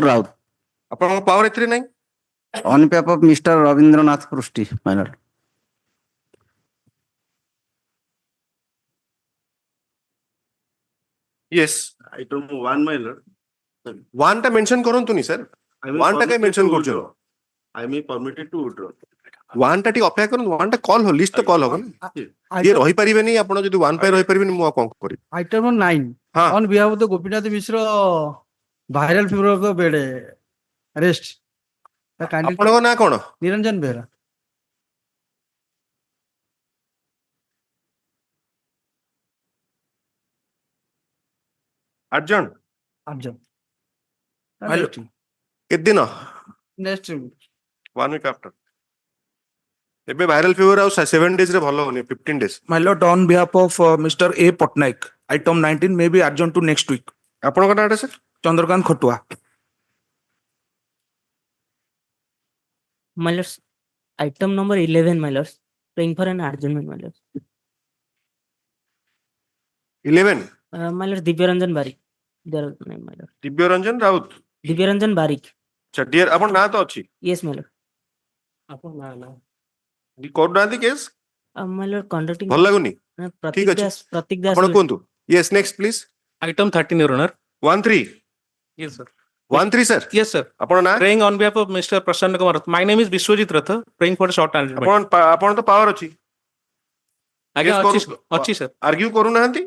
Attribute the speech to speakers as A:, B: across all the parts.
A: Raut.
B: आपन power एथरे नहीं
A: On behalf of Mr. Ravindranath Prusti, my lord.
B: yes
C: Item 1, my lord.
B: one टा mention करूँ तो नहीं सर
C: I am
B: one टा क्या
C: permitted
B: मेंशन
C: to
B: कर
C: withdraw. I am permitted to withdraw.
B: one टा टी अपेक्षा करूँ one टा कॉल हो लिस्ट तो कॉल होगा ना ये
D: Item
B: रही परिवे नहीं आपण जो one पे रही परिवे नहीं मुआ कौन करी
D: item 9.
B: हाँ
D: On behalf of the Gopinath Mishra viral fever of the bed arrest. The kindly
B: आपण को ना कौन
D: Niranjan Behra.
B: अर्जन
D: Arjun.
E: Hello.
B: कित दिन
D: Next week.
B: 1 week after एबे वायरल फीवर आउ 7 days रे भलो होनी 15 days
E: My lord, on behalf of Mr. A. Patnaik, item 19 may be adjourned to next week.
B: आपण को ना sir
E: Chandrakant Khotua.
F: My lords, item number 11, my lords, praying for an adjournment, my lords.
B: 11
F: My lord, Divyaranjan Barik. Their name, my lord.
B: Divya Ranjan Raut
F: Divyaranjan Barik.
B: अच्छा dear आपण ना तो अच्छी
F: Yes, my lord.
B: The code ना the case
F: My lord, conducting.
B: भल लागुनी
F: Pratik
B: ଅଛି।
F: Das. Pratik Das.
B: आपण कोंतु yes next please
G: Item 13, Your Honor.
B: 13
G: Yes, sir.
B: 13 sir
G: Yes, sir.
B: आपण ना
G: Praying on behalf of Mr. Prasanna Kumar. My name is Biswajit Ratha, praying for a short adjournment.
B: आपण तो power अच्छी
G: Aଜ୍ଞା,
B: Yes,
G: ଅଛି
B: କରୁ-
G: ଅଛି sir.
B: Argue करू नाहंती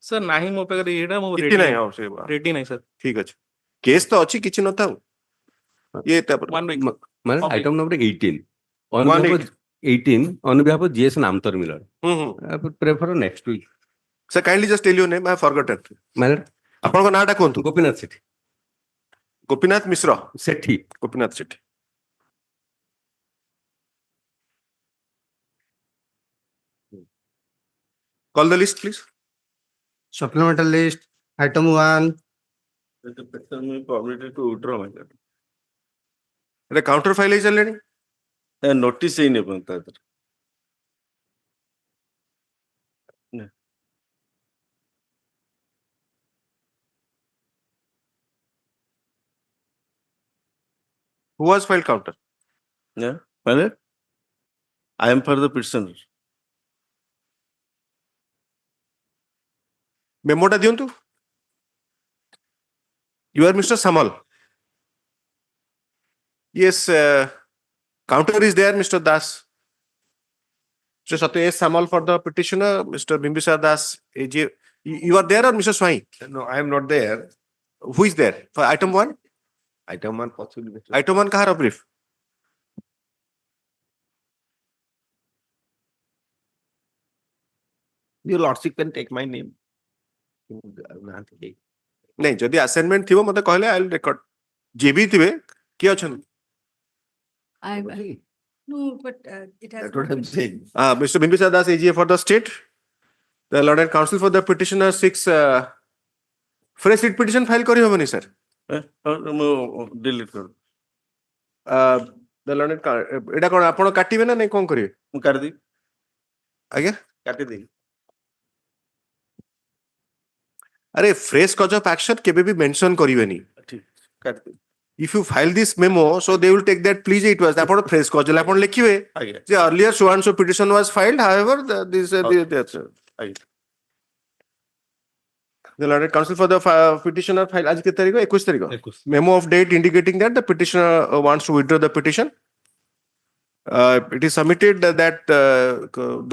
G: Sir, ନାହିଁ ମୋ ପାଖରେ ଏଇଟା ମୁଁ
B: କିଛି ନାହିଁ ଆଉ ସେ
G: ready ନାହିଁ sir.
B: ठीक ଅଛି केस तो अच्छी किछि नथाउ ये तापर
G: 1 week.
H: মানে
G: Okay.
H: item number 18 on
B: One
H: behalf of 18 on behalf of GS Namtar Miller. I would prefer next week.
B: Sir kindly just tell your name I have forgotten
H: Madam
B: आपण को नाटा कोंतु
H: Gopinath Sethi.
B: Gopinath Mishra
H: Sethi.
B: Gopinath Sethi call the list please
A: Supplemental list, item 1,
C: The petition may be permitted to withdraw, my lord.
B: रे counter file ही चल रही
C: Notice ही नहीं बनता इधर.
B: Who was file counter
C: Yeah, my lord. I am for the petitioner.
B: मेमोटा दियंतु you are mister Samal yes counter is there mister Das Mr. Satya S. Samal for the petitioner, Mr. Bimbisar Das, AJ. You are there or Mr. Swai?
I: No, I am not there.
B: Who is there? For item 1?
I: Item 1 possibly.
B: Item 1 kahara brief?
I: Your lordship can take my name.
B: नहीं जदि assignment थिबो मते कहले I will record जे भी थिबे के अछन
J: No, but it has.
I: That's what I'm saying.
B: Mr. Bimbisar Das, AGA for the state. The Lord and Counsel for the petitioner seeks fresh writ petition file करी होबनी sir.
C: Delete कर.
B: The Lord एडा कोन आपण काटिबे ना नहीं कोन करिवे?
C: मैं कर दी.
B: आगे
C: काटी दी.
B: अरे फ्रेश कज ऑफ एक्शन केबे भी मेंशन करिवेनी.
C: ठीक. काट दी.
B: If you file this memo, so they will take that please it was आपण फ्रेश कज आपण लिखिवे
C: आगे.
B: जे earlier so and so petition was filed however this
C: आगे.
B: The Lord and Counsel for the petitioner file आज के तारीख 21 तारीख memo of date indicating that the petitioner wants to withdraw the petition. It is submitted that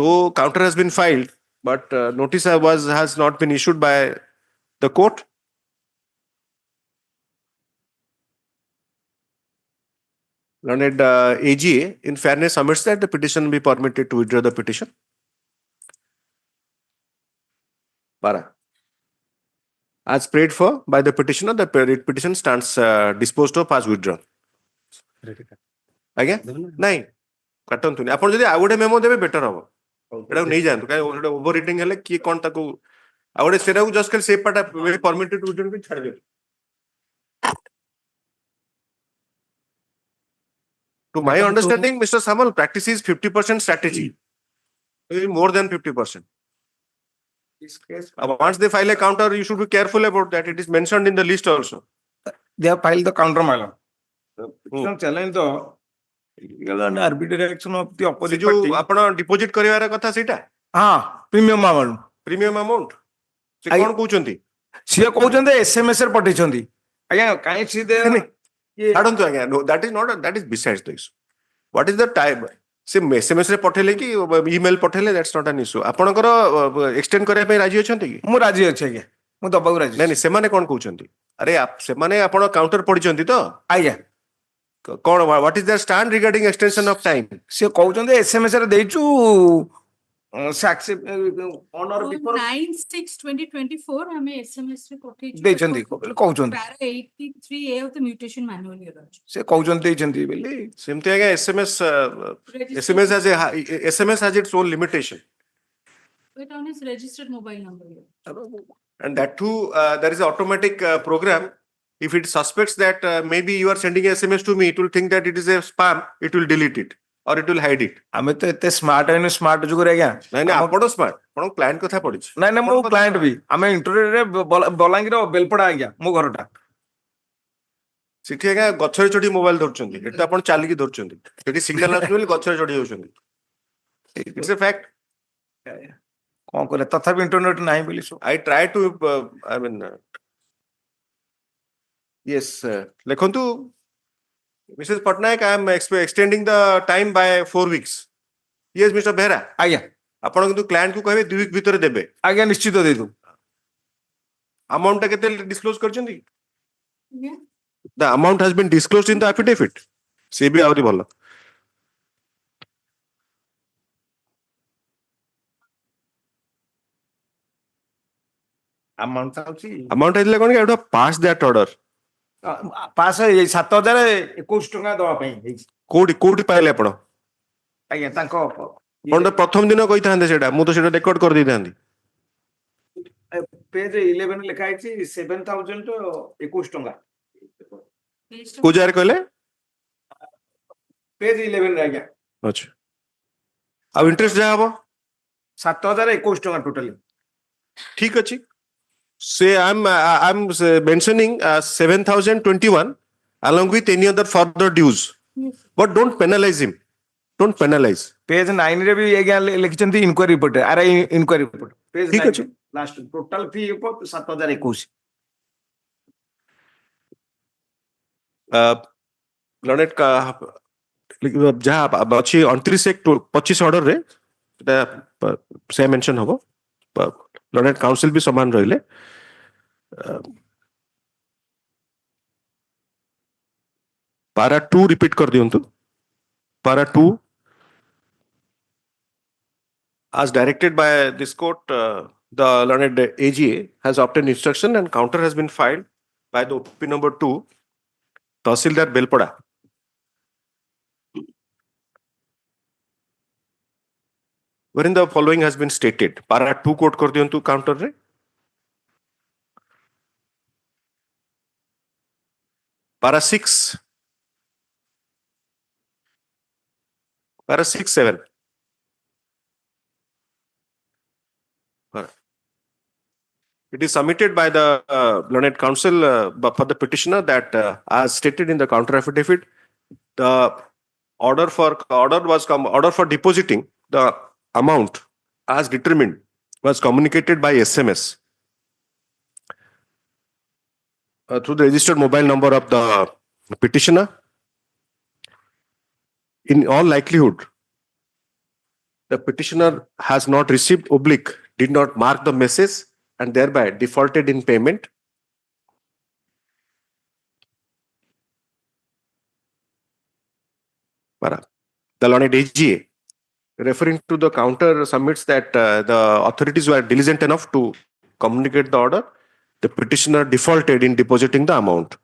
B: though counter has been filed, but notice has not been issued by the court. Learned AGA in fairness submits that the petition be permitted to withdraw the petition. Para. As prayed for by the petitioner, the petition stands disposed of as withdrawn. आगे नहीं cotton Tuni आपण जदी आगोडे memo देबे better हबो एडा नै जानतु काई over reading हले की कोन ताको आगोडे सेरा को जस्ट कर safe part permitted to withdraw भी छाड़ दे To my understanding, Mr. Samal, practice is 50% strategy. More than 50%. Once they file a counter, you should be careful about that. It is mentioned in the list also.
E: they have filed the counter, my lord. The petitioner challenge the illegal and arbitrary action of the
B: ସେ
E: opposite
B: ଯୋଉ
E: party.
B: ଆପଣ deposit କରିବାର କଥା ସେଇଟା
E: Premium amount.
B: Premium amount ସେ
E: ଆଜ୍ଞା।
B: କଣ କହୁଛନ୍ତି?
E: ସିଏ କହୁଛନ୍ତି SMS ରେ ପଠେଇଛନ୍ତି ଆଜ୍ଞା କାହିଁ ସିଏ
B: ଛାଡ଼ନ୍ତୁ ଆଜ୍ଞା, that is not that is besides the issue. What is the time? ସେ SMS ରେ ପଠେଇଲେ କି ଇମେଲ ପଠେଇଲେ, that's not an issue. ଆପଣଙ୍କର ଏକ୍ସଟେଣ୍ଡ କରିବା ପାଇଁ ରାଜି ଅଛନ୍ତି କି?
E: ମୁଁ ରାଜି ଅଛି ଆଜ୍ଞା, ମୁଁ ଦବାକୁ ରାଜି
B: ନାଇଁ ନାଇଁ, ସେମାନେ କଣ କହୁଛନ୍ତି? ଆରେ ସେମାନେ ଆପଣ କାଉଣ୍ଟର ପଢିଛନ୍ତି ତ?
E: ଆଜ୍ଞା।
B: କଣ what is their stand regarding extension of time?
E: ସିଏ କହୁଛନ୍ତି SMS ରେ ଦେଇଛୁ ସେ accept on or
J: On
E: before
J: 9/6/2024 हमें SMS ରେ ପଠେଇଛୁ।
E: ଦେଇଛନ୍ତି ବୋଲି କହୁଛନ୍ତି।
J: Para 83A of the mutation manual here ଅଛି।
E: ସେ କହୁଛନ୍ତି ଦେଇଛନ୍ତି ବୋଲି।
B: ସେମିତି ଆଜ୍ଞା SMS has its own limitation.
J: But on his registered mobile number here.
B: And that too, there is an automatic program. If it suspects that maybe you are sending SMS to me, it will think that it is a spam, it will delete it or it will hide it.
E: ଆମେ ତ ଏତେ smart ହେଇନି, smart ଯୁଗରେ ଆଜ୍ଞା।
B: ନାଇଁ ନାଇଁ, ଆପଣ smart, ଆପଣ କ୍ଲାଏଣ୍ଟ କଥା ପଡିଛି।
E: ନାଇଁ ନାଇଁ, ମୁଁ କ୍ଲାଏଣ୍ଟ ବି। ଆମେ ଇଣ୍ଟରନେଟରେ ବଲାଙ୍ଗୀର ବେଲପଡା ଆଜ୍ଞା ମୋ ଘରଟା।
B: ସେଠି ଆଜ୍ଞା ଗଛରେ ଚଢି ମୋବାଇଲ ଧରୁଛନ୍ତି, ଏଠି ତ ଆପଣ ଚାଲିକି ଧରୁଛନ୍ତି। ସେଠି ସିଗ୍ନାଲ ଆସୁଛି ବୋଲି ଗଛରେ ଚଢି ଯାଉଛନ୍ତି। It's a fact.
E: କଣ କଲେ ତଥାପି ଇଣ୍ଟରନେଟ ନାହିଁ ବୋଲି ସବୁ।
B: I try to, I mean, yes, ଲେଖନ୍ତୁ Mrs. Patnaik, I am extending the time by 4 weeks. Yes, Mr. Behra.
E: ଆଜ୍ଞା
B: ଆପଣ କିନ୍ତୁ କ୍ଲାଏଣ୍ଟ କୁ କହିବେ 2 week ଭିତରେ ଦେବେ।
E: ଆଜ୍ଞା ନିଶ୍ଚିତ ଦେଇଦବୁ।
B: ଆମାଉଣ୍ଟ ଟା କେତେ ଡିସକ୍ଲୋଜ କରିଛନ୍ତି?
J: Yeah.
B: The amount has been disclosed in the affidavit. ସେ ବି ଆହୁରି ଭଲ।
E: ଆମାଉଣ୍ଟ ଅଛି
B: ଆମାଉଣ୍ଟ ହେଇଥିଲା କଣ କି, ଏଇଟା ପାସ୍ ଦ୍ୟାଟ୍ ଅର୍ଡର।
E: ପାସ୍ ହେଇ 7,021 ଟଙ୍କା ଦବା ପାଇଁ ହେଇଛି।
B: କୋଉଠି ପାଇଲେ ଆପଣ?
E: ଆଜ୍ଞା ତାଙ୍କ
B: ଆପଣ ତ ପ୍ରଥମ ଦିନ କହିଥାନ୍ତେ ସେଇଟା, ମୁଁ ତ ସେଇଟା ରେକର୍ଡ କରିଦେଇଥାନ୍ତି।
E: ପେଜ 11 ଲେଖା ହେଇଛି 7,021 ଟଙ୍କା।
B: କୋଉ ଜାଗାରେ କହିଲେ?
E: ପେଜ 11 ଆଜ୍ଞା।
B: ଆଚ୍ଛା, ଆଉ ଇଣ୍ଟରେଷ୍ଟ ଯାହା ହବ
E: 7,021 ଟଙ୍କା ଟୋଟାଲି।
B: ଠିକ ଅଛି। ସେ I'm mentioning 7,021 along with any other further dues, but don't penalize him. Don't penalize.
E: ପେଜ 9 ରେ ବି ଆଜ୍ଞା ଲେଖିଛନ୍ତି inquiry report, RI inquiry report. Page
B: ଠିକ
E: 9
B: ଅଛି।
E: Last total fee 7,021।
B: ଲର୍ନେଟ ଯାହା ଅଛି 29/25 ଅର୍ଡର ରେ ସେଟା ସେ ମେନସନ ହବ। ଲର୍ନେଟ କାଉନସିଲ ବି ସମାନ ରହିଲେ। पारा 2 रिपीट कर दियंतु। पारा 2 as directed by this court, the learned AGA has obtained instruction and counter has been filed by the OP number 2, Tahsildar Belpada, wherein the following has been stated. Para 2 quote kar diyantu counter re. Para 6, para 6-7. It is submitted by the learned counsel for the petitioner that as stated in the counter affidavit, the order for depositing the amount as determined was communicated by SMS through the registered mobile number of the petitioner. In all likelihood, the petitioner has not received / did not mark the message and thereby defaulted in payment. The learned AGA, referring to the counter, submits that the authorities were diligent enough to communicate the order. The petitioner defaulted in depositing the amount.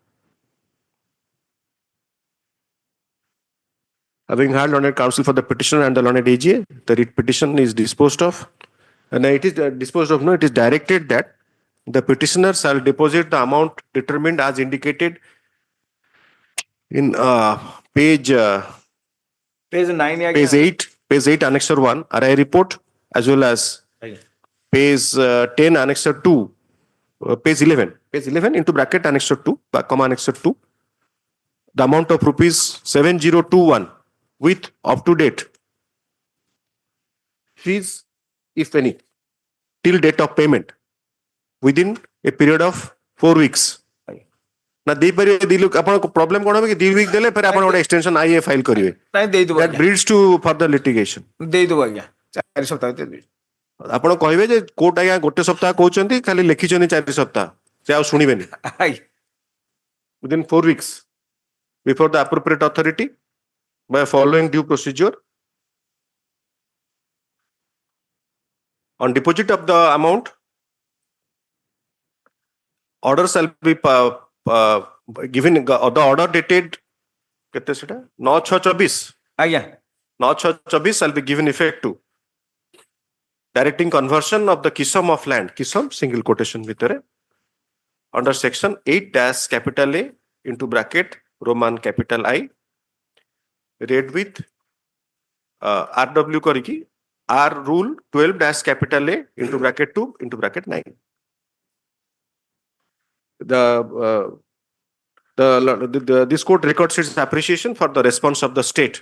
B: Having had learned counsel for the petitioner and the learned AGA, the writ petition is disposed of. And it is disposed of, no, it is directed that the petitioner shall deposit the amount determined as indicated in page
E: 9
B: page 8 annexure 1 RI report, as well as page 10 annexure 2 page 11 page 11 into bracket annexure 2, comma annexure 2, the amount of rupees 7021 with up to date fees, if any, till date of payment within a period of 4 weeks. ना दे परिवे दिलु आपण problem कोन कि 2 week देले फिर आपण Voda extension आईए file करिवे
E: ନାଇଁ ଦେଇଦେବୁ
B: that breeds to further litigation
E: ଦେଇଦେବୁ ଆଜ୍ଞା 4 ସପ୍ତାହ ଭିତରେ ଦେଇଦେବୁ।
B: आपण कहबे जे कोर्ट आज्ञा गोटे सप्ताह कहउचंती खाली लिखिचनी 4 सप्ताह से आ सुनिबेनी
E: ଆଜ୍ଞା
B: within 4 weeks before the appropriate authority by following due procedure on deposit of the amount order shall be given the order dated kete seta 9/6/24
E: ଆଜ୍ଞା
B: 9/6/24 shall be given effect to directing conversion of the kisam of land kisam single quotation vitare under section 8 dash capital A into bracket Roman capital I read with RW kariki R rule 12 dash capital A into bracket 2 into bracket 9. This court records its appreciation for the response of the state,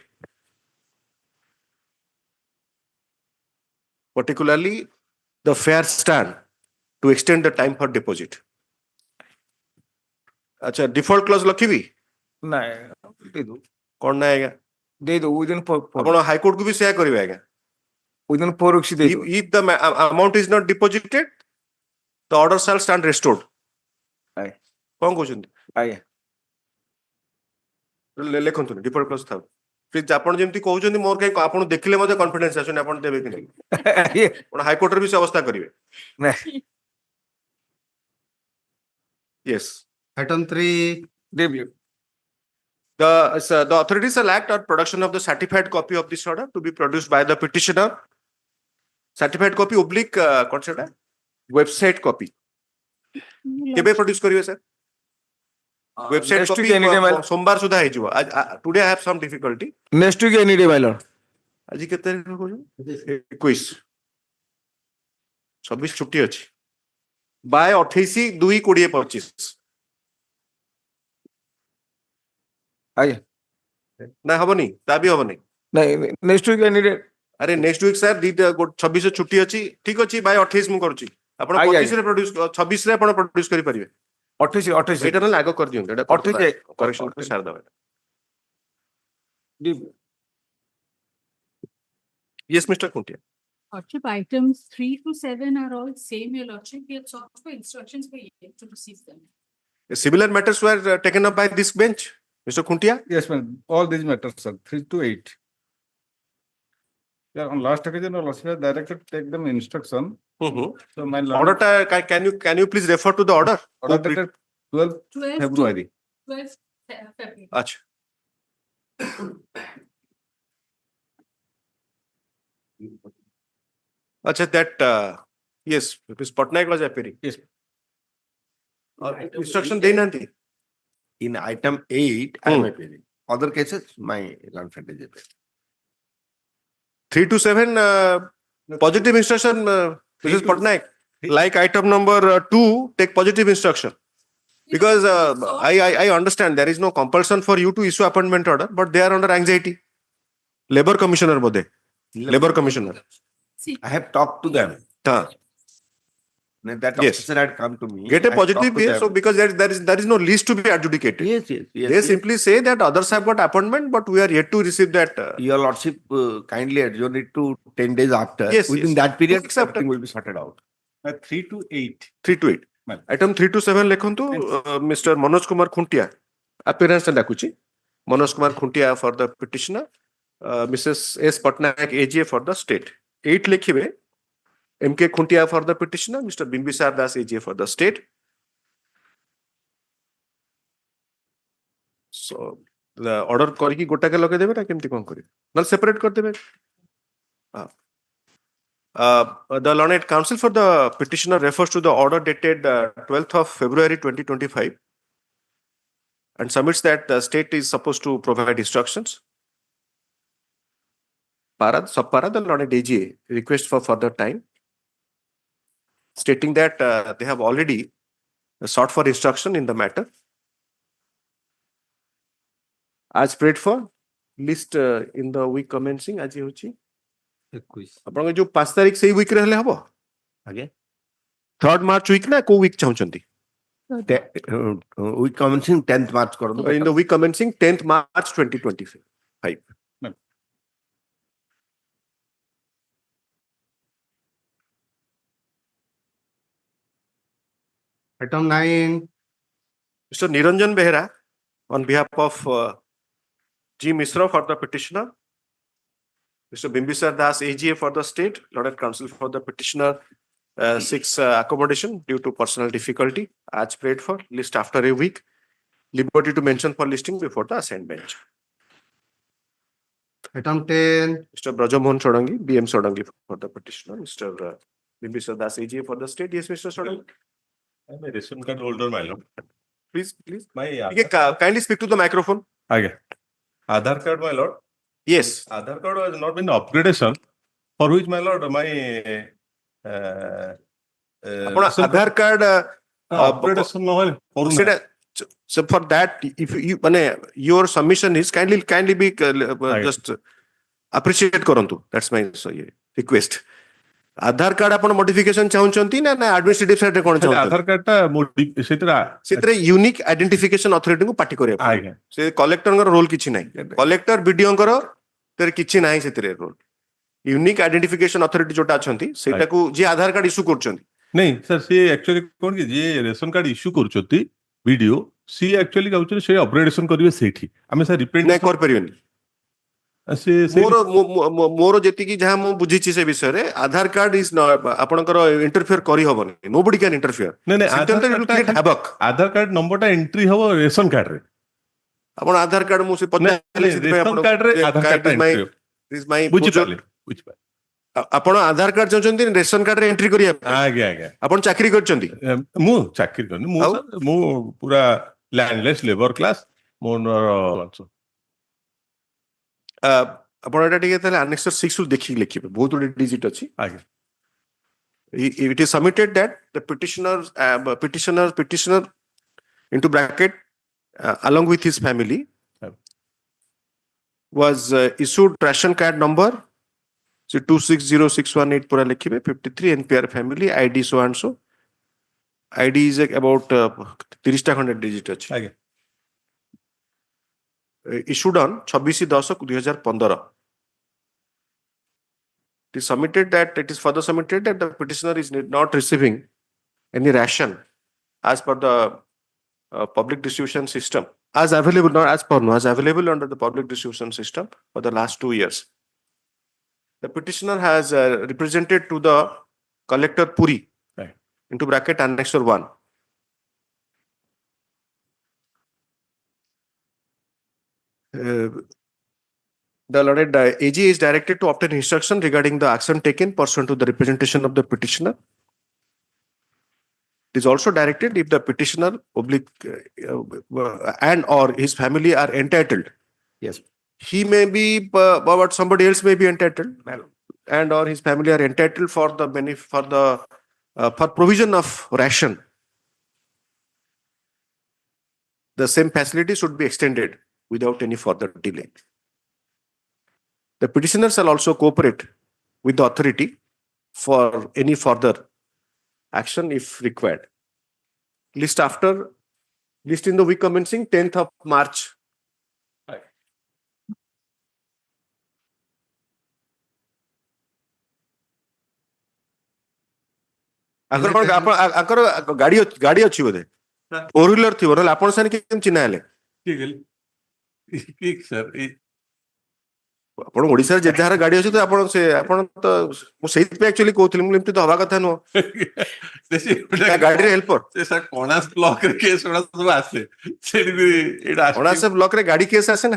B: particularly the fair stand to extend the time for deposit. अच्छा default clause लखिबी
E: ନାଇଁ ଦେଇଦେବୁ
B: कोन ना आएगा
E: ଦେଇଦେବୁ within 4
B: आपण high court को भी share करिवे आएगा
E: within 4 weeks ଦେଇଦେବୁ
B: if the amount is not deposited the order shall stand restored.
E: ଆଜ୍ଞା
B: कोन कहउछंती
E: ଆଜ୍ଞା
B: लेखंतु डिफॉल्ट क्लॉज था प्लीज आपण जेमती कहउछंती मोर काई आपण देखिले मते कॉन्फिडेंस आछन आपण देबे कि नहीं
E: ଆଜ୍ଞା
B: आपण हाई कोर्ट रे भी से अवस्था करिवे
E: ନାଇଁ
B: yes.
A: Item 3.
E: ଦେବି
B: The authorities shall act on production of the certified copy of this order to be produced by the petitioner. Certified copy oblique कौन सा website copy. केबे produce करिवे sir? Website
E: next
B: copy
E: week any day, my-
B: सोमवार सुधा हे जिवो. Today I have some difficulty.
E: next week any day my lord
B: आज केते तारिख को 21 26 छुट्टी अछि. बाय 28 2 20 25
E: ଆଜ୍ଞା
B: ना हबनी ता भी हबनी.
E: ନାଇଁ next week any day
B: अरे नेक्स्ट वीक सर 26 छुट्टी अछि ठीक अछि बाय 28 मु करूची आपण
E: आज्ञा,
B: 25 रे प्रोड्यूस 26 रे आपण प्रोड्यूस करि परिबे
E: 28
B: एटा न लागो कर दियो एटा
E: 28
B: करेक्शन कर सार दबे.
E: ଦେବି
B: yes mister कुंटिया.
J: Lordship, items 3 to 7 are all same, your lordship, we have sought for instructions for yet to receive them.
B: Similar matters were taken up by this bench, Mr. Kuntia.
E: yes ma'am all these matters sir 3 to 8 yeah on last occasion our lordship has directed to take them instruction so my lord
B: Order can you please refer to the order?
E: order dated 12
J: 12
E: February
J: 12 February.
B: अच्छा. अच्छा that yes Ms. Patnaik was appearing.
E: yes
B: Instruction they नांती.
I: In item 8, I am appearing. Other cases, my grandfather is appearing.
B: 3 to 7 positive instruction Mrs. Patnaik. Like item number 2 take positive instruction. Because I understand there is no compulsion for you to issue appointment order, but they are under anxiety. Labor commissioner bode. Labor commissioner.
J: See,
I: I have talked to them.
B: Huh.
I: That
B: Yes.
I: officer had come to me.
B: Get a
I: I
B: positive
I: talked to
B: yes,
I: them.
B: so because there is no lease to be adjudicated.
I: Yes, yes, yes.
B: They
I: yes.
B: simply say that others have got appointment, but we are yet to receive that.
I: Your lordship kindly adjourn it to 10 days after.
B: Yes,
I: Within
B: yes.
I: that period,
B: Weeks after.
I: everything will be sorted out.
E: 3 to 8
B: 3 to 8.
E: Well.
B: Item 3 to 7 lekhantu Mr. Manoj Kumar Khuntia. Appearance dakuchi. Manoj Kumar Khuntia for the petitioner. Mrs. S. Patnaik AGA for the state. 8 lekhibe. M.K. Khuntia for the petitioner. Mr. Bimbisar Das AGA for the state. So the order करके गोटा के लगे देबे ना केमती कोन करी नल separate कर देबे. The learned counsel for the petitioner refers to the order dated 12th of February 2025 and submits that the state is supposed to provide instructions. Subpara, the learned AGA request for further time, stating that they have already sought for instruction in the matter. As prayed for, list in the week commencing as hochi. आपन जो 5 तारीख से week रहले हबो
C: आगे
B: 3rd March week ना को week चाहउचंती
I: We commencing 10th March कर दो
B: in the week commencing 10th March 2025.
I: Item 9.
B: Mr. Niranjan Behera, on behalf of G. Misra for the petitioner, Mr. Bimbisar Das, AGA for the state, Lord Counsel for the petitioner, seeks accommodation due to personal difficulty, as prayed for, list after a week, liberty to mention for listing before the assigned bench.
I: Item 10.
B: Mr. Brajamohan Sodangi, BM Sodangi for the petitioner, Mr. Bimbisar Das, AGA for the state. Yes, Mr. Sodangi.
E: I'm a ration card holder, my lord.
B: Please, please.
E: My
B: Kindly speak to the microphone.
E: okay. Aadhaar card, my lord.
B: Yes.
E: Aadhaar card has not been upgradation, for which, my lord, my
B: Aadhaar card
E: upgradation no
B: Consider- so for that, if you your submission is kindly be just appreciate karantu. That's my request. Aadhaar card आपण modification चाहउचंती ना administrative side रे कोन चाहउचंती
E: आधार card टा
B: सेतरे unique identification authority को party करे
E: आगे
B: से collector गर role किछि नै कलेक्टर बीडीओ गर तेरे किछि नै सेतरे रोल unique identification authority जोटा अछंती सेटा को जे आधार कार्ड इशू करचंती
E: नहीं सर से एक्चुअली कोन कि जे रेशन कार्ड इशू करचंती वीडियो सी एक्चुअली गाउछ से अपग्रेडेशन करिवे सेठी हमें सर रिप्रेजेंट
B: नै कर परिवेनी
E: से
B: मोर जेति की जहां मु बुझिछि से विषय रे आधार कार्ड इज आपनकर इंटरफेयर करी हबनी नोबडी कैन इंटरफेयर
E: नहीं आधार कार्ड नंबर टा एंट्री हबो रेशन कार्ड रे
B: आपण आधार कार्ड मु से पता
E: रेशन कार्ड रे आधार कार्ड टा एंट्री
B: इज माय
E: बुझि पाले
B: आपण आधार कार्ड चाहचंती रेशन कार्ड रे एंट्री करिया
E: आगे आगे
B: आपण चाकरी करचंती
E: मु चाकरी करनी मु पूरा लैंडलेस लेबर क्लास मोर
B: आपण एटा टिके तले annexure 6 देखि लिखिबे बहुत गुड डिजिट अछि
E: आगे
B: it is submitted that the petitioner into bracket along with his family was issued ration card number so 260618 pura likhibe 53 NPR family ID so and so ID is about 30 ta khande digit अछि
E: आगे
B: issued on 26/10/2015. It is submitted that it is further submitted that the petitioner is not receiving any ration as per the public distribution system as available not as per no as available under the public distribution system for the last 2 years. The petitioner has represented to the collector Puri into bracket annexure 1. The Lord AG is directed to obtain instruction regarding the action taken pursuant to the representation of the petitioner. It is also directed if the petitioner and or his family are entitled.
I: Yes.
B: He may be, but somebody else may be entitled, and or his family are entitled for the for provision of ration. The same facility should be extended without any further delay. The petitioner shall also cooperate with the authority for any further action if required. List in the week commencing 10th of March. गाड़ी अच्छी बोधे four wheeler थी ना आपण सारे केम चिन्हा हेले
E: ठीक sir
B: आपण ओडिसा रे जहार गाड़ी अछि तो आपण तो मु सेहि पे एक्चुअली कहउथिल मु एमती तो हवा कथा नो गाड़ी रे हेल्पर
E: से सर कोणास ब्लॉक रे केस ओडा सब आसे सेडी भी एडा
B: कोणास ब्लॉक रे गाड़ी केस आसे ना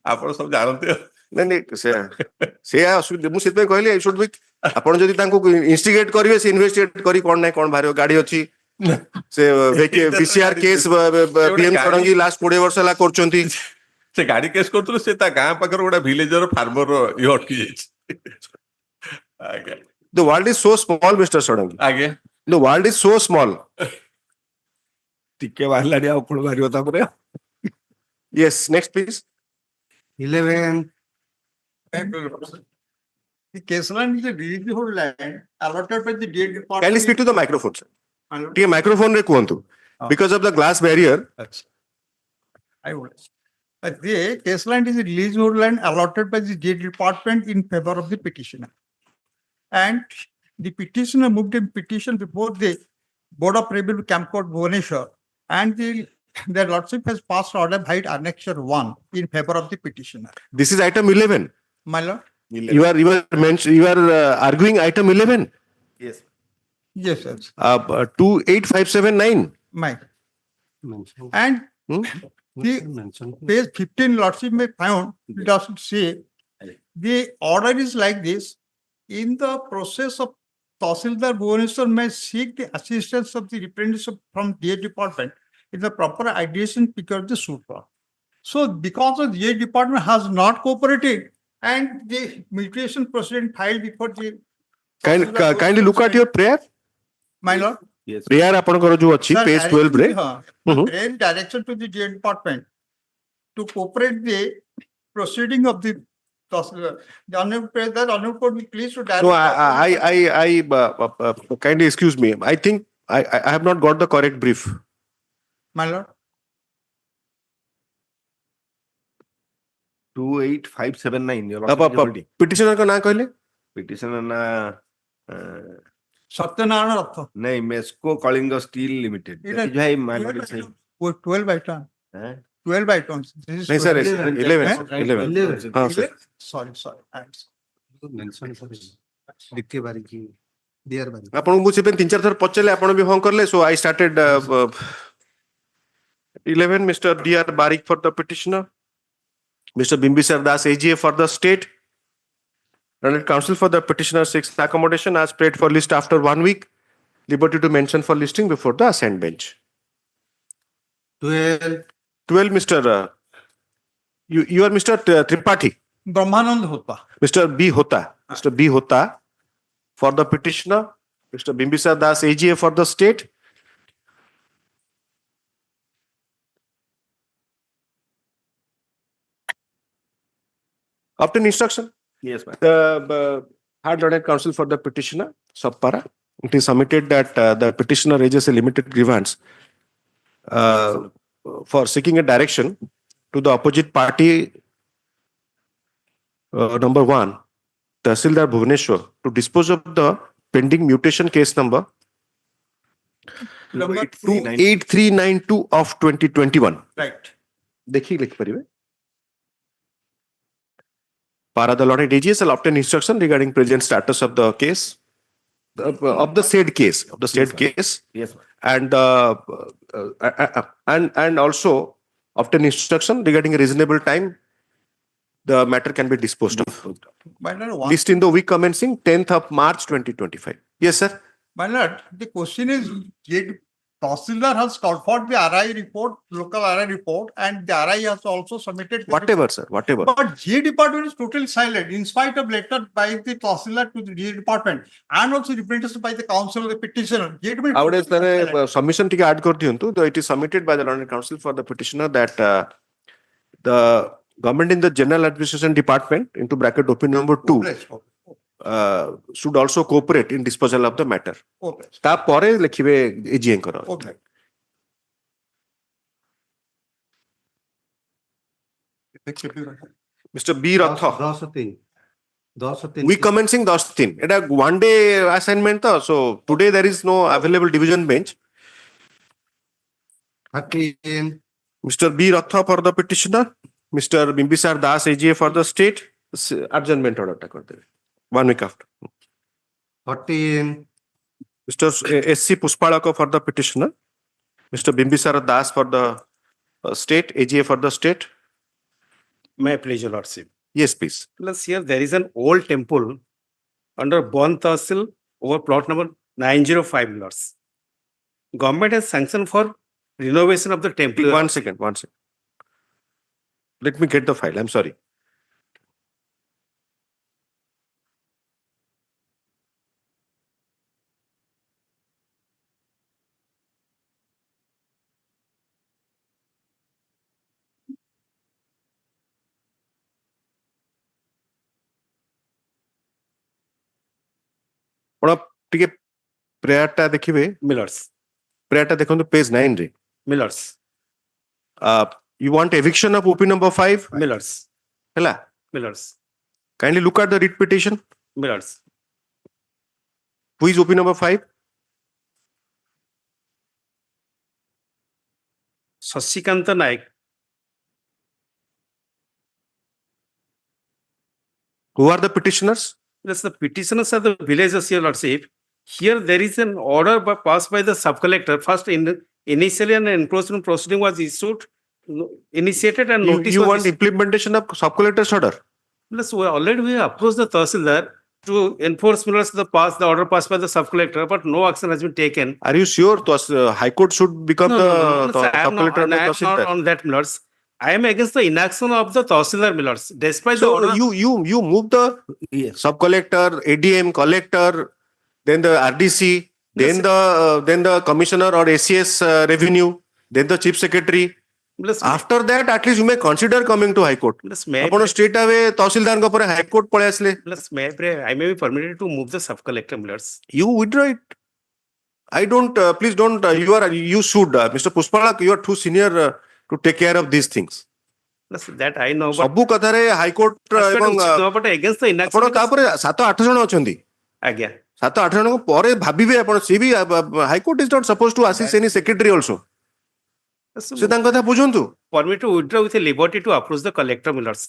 E: आपण सब जानते
B: नहीं से असुविधा मु सेहि पे कहली आई शुड बी आपण जदी तांको इन्वेस्टिगेट करिवे से इन्वेस्टिगेट करी कोन नै कोन भारियो गाड़ी अछि से PCR case PM Sadangi last 20 वर्ष ला करचंती
E: से गाड़ी केस करतलो से ता गां पाकर गोडा विलेजर फार्मर इ अटकी जाई आगे
B: The world is so small, Mr. Sodangi.
C: Again.
B: The world is so small. Yes, next please.
K: 11. The case land is a leasehold land allotted by the State Department.
B: Kindly speak to the microphone, sir.
K: Allotted-
B: Take microphone re kuhantu. Because of the glass barrier.
K: I would. The case land is a leasehold land allotted by the State Department in favor of the petitioner. And the petitioner moved a petition before the Board of Review Camp Court Bhubaneswar, and their lordship has passed order by Annexure 1 in favor of the petitioner.
B: This is item 11.
K: My lord?
B: You are arguing item 11.
I: Yes.
K: Yes, sir.
B: 28579.
K: My. And the page 15 lordship may found, it doesn't say, the order is like this: in the process of Tahsildar Bhubaneswar may seek the assistance of the representative from DA department in the proper ideation because of the suit. So because the DA department has not cooperated and the mutation proceeding filed before the
B: Kindly look at your prayer.
K: my lord.
H: Yes.
B: Prayer apankar jo achi
K: Sir,
B: page 12 re.
K: Prayer direction to the DA department to cooperate the proceeding of the Tahsildar. The honorable prayer that honorable court will please to direct.
B: No, I kindly excuse me. I think I have not got the correct brief.
K: My lord.
I: 28579. Your lordship is holding.
B: Petitioner का नाम कहले?
I: Petitioner na
K: Satyanarayana Ratha.
I: नहीं Mesco Kalinga steel limited
K: It is-
I: जो है मानव सही
K: 12 by turn.
I: हैं
K: 12 by turns. This is
B: नहीं sir
K: 11.
B: 11. हाँ सर.
K: Sorry.
B: ଆପଣଙ୍କୁ ମୁଁ ସେଥିପାଇଁ 3-4 ଥର ପଚାରିଲେ ଆପଣ ବି ହଁ କଲେ so I started 11 Mr. D.R. Barik for the petitioner, Mr. Bimbisar Das AGA for the state, Learned counsel for the petitioner seeks accommodation as prayed for list after 1 week, liberty to mention for listing before the assigned bench.
K: 12.
B: 12 Mr. You are Mr. Tripathi.
K: Brahmanand Hota.
B: Mr. B. Hota. Mr. B. Hota for the petitioner, Mr. Bimbisar Das AGA for the state. Obtain instruction.
I: Yes, ma'am.
B: The hard learned counsel for the petitioner, Subpara. It is submitted that the petitioner raises a limited grievance for seeking a direction to the opposite party, number 1, Tahsildar Bhubaneswar, to dispose of the pending mutation case number 8392 of 2021.
K: Right.
B: देखिए लिख परिवे. Para the learned AGA shall obtain instruction regarding present status of the case, of the said case,
I: Yes, ma'am.
B: and also obtain instruction regarding a reasonable time the matter can be disposed of.
K: My lord, one-
B: List in the week commencing 10th of March 2025. Yes, sir.
K: my lord, the question is, Tahsildar has called for the RI report, local RI report, and the RI has also submitted. the
B: Whatever, sir. Whatever.
K: But G department is totally silent in spite of letter by the Tahsildar to the G department and also represented by the council of the petitioner. G department
B: I would
K: is totally
B: say
K: silent.
B: submission to add kordiyantu, though it is submitted by the learned counsel for the petitioner that the government in the general administration department into bracket opinion number 2 should also cooperate in disposal of the matter.
K: Okay.
B: तापरे लिखिबे AGA करो.
K: Okay.
B: Mr. B. Ratha.
D: 10-3.
B: We commencing 10-3. It a 1 day assignment tha, so today there is no available division bench.
D: 13.
B: Mr. B. Ratha for the petitioner, Mr. Bimbisar Das AGA for the state. Adjournment order ta kar debe. 1 week after.
D: 14.
B: Mr. S.C. Puspalaka for the petitioner, Mr. Bimbisar Das for the state, AGA for the state.
L: May I please your lordship?
B: Yes, please.
L: Plus here there is an old temple under Bon Tahsil over plot number 905 lords. Government has sanctioned for renovation of the temple.
B: One second. Let me get the file. I'm sorry. टिके prayer टा देखिबे
L: Millers.
B: Prayer टा देखंतु page 9 रे
L: Millers.
B: you want eviction of OP number 5
L: Millers.
B: hela
L: Millers.
B: kindly look at the writ petition.
L: Millers.
B: Who is OP number 5?
L: Sashikanta Naik.
B: Who are the petitioners?
L: Yes, the petitioners are the villagers, Your Lordship. Here there is an order passed by the sub-collector. First, initially an encroachment proceeding was issued, initiated and notice
B: You
L: was
B: want
L: issued.
B: implementation of sub-collector's order?
L: Yes, already we approached the Tahsildar to enforce the order passed by the sub-collector, but no action has been taken.
B: Are you sure High Court should become
L: No,
B: the
L: I am
B: sub-collector and the
L: not
B: Tahsildar?
L: on that, Millers. I am against the inaction of the Tahsildar, Millers. Despite the
B: So
L: order.
B: you move the sub-collector, ADM, collector, then the RDC, then the commissioner or ACS revenue, then the chief secretary.
L: Millers,
B: After that, at least you may consider coming to High Court.
L: Millers, may
B: ଆପଣ straight away ତହସିଲଦାରଙ୍କ ପରେ High Court ପଳେଇ ଆସିଲେ.
L: Millers, I may be permitted to move the sub-collector, Millers.
B: You withdraw it. I don't. Please don't. You should, Mr. Pushpalak. You are too senior to take care of these things.
L: Millers, that I know, but
B: ସବୁ କଥାରେ High Court ଏବଂ
L: no, but against the inaction.
B: ଆପଣ ତାପରେ 7-8 ଜଣ ଅଛନ୍ତି.
L: Agia.
B: 7-8 ଜଣଙ୍କ ପରେ ଭାବିବେ ଆପଣ ସେ ବି High Court is not supposed to assist any secretary also. ସେ ତାଙ୍କ କଥା ବୁଝନ୍ତୁ.
L: Permit to withdraw with a liberty to approach the collector, Millers.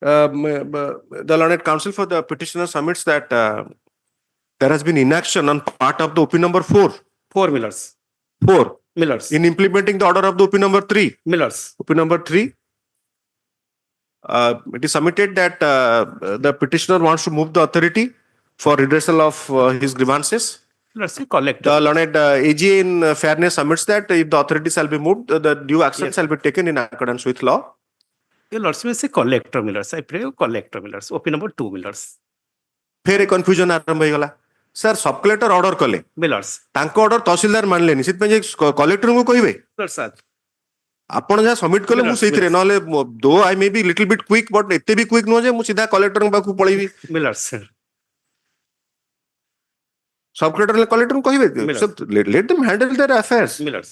B: The learned counsel for the petitioner submits that there has been inaction on part of the OP number 4.
L: 4 Millers.
B: 4.
L: Millers.
B: In implementing the order of the OP number 3.
L: Millers.
B: OP number 3. It is submitted that the petitioner wants to move the authority for redressal of his grievances.
L: Let's say collector.
B: The learned AGA in fairness submits that if the authority shall be moved, the due action
L: Yes.
B: shall be taken in accordance with law.
L: Your Lordship may say collector, Millers. I pray collector, Millers. OP number 2 Millers.
B: फेर confusion आरंभ होइगला sir सब collector order कले
L: Millers.
B: तांको order तहसीलदार मानलेनी सित जे collector को कहिबे
L: Millers, sir.
B: आपण जा सबमिट कले मु सेइथरे नले दो I may be little bit quick but एते भी क्विक नो जे मु सीधा कलेक्टर बाकू पळेबी
L: Millers, sir.
B: सब कलेक्टर को कहिबे सब let them handle their affairs
L: Millers.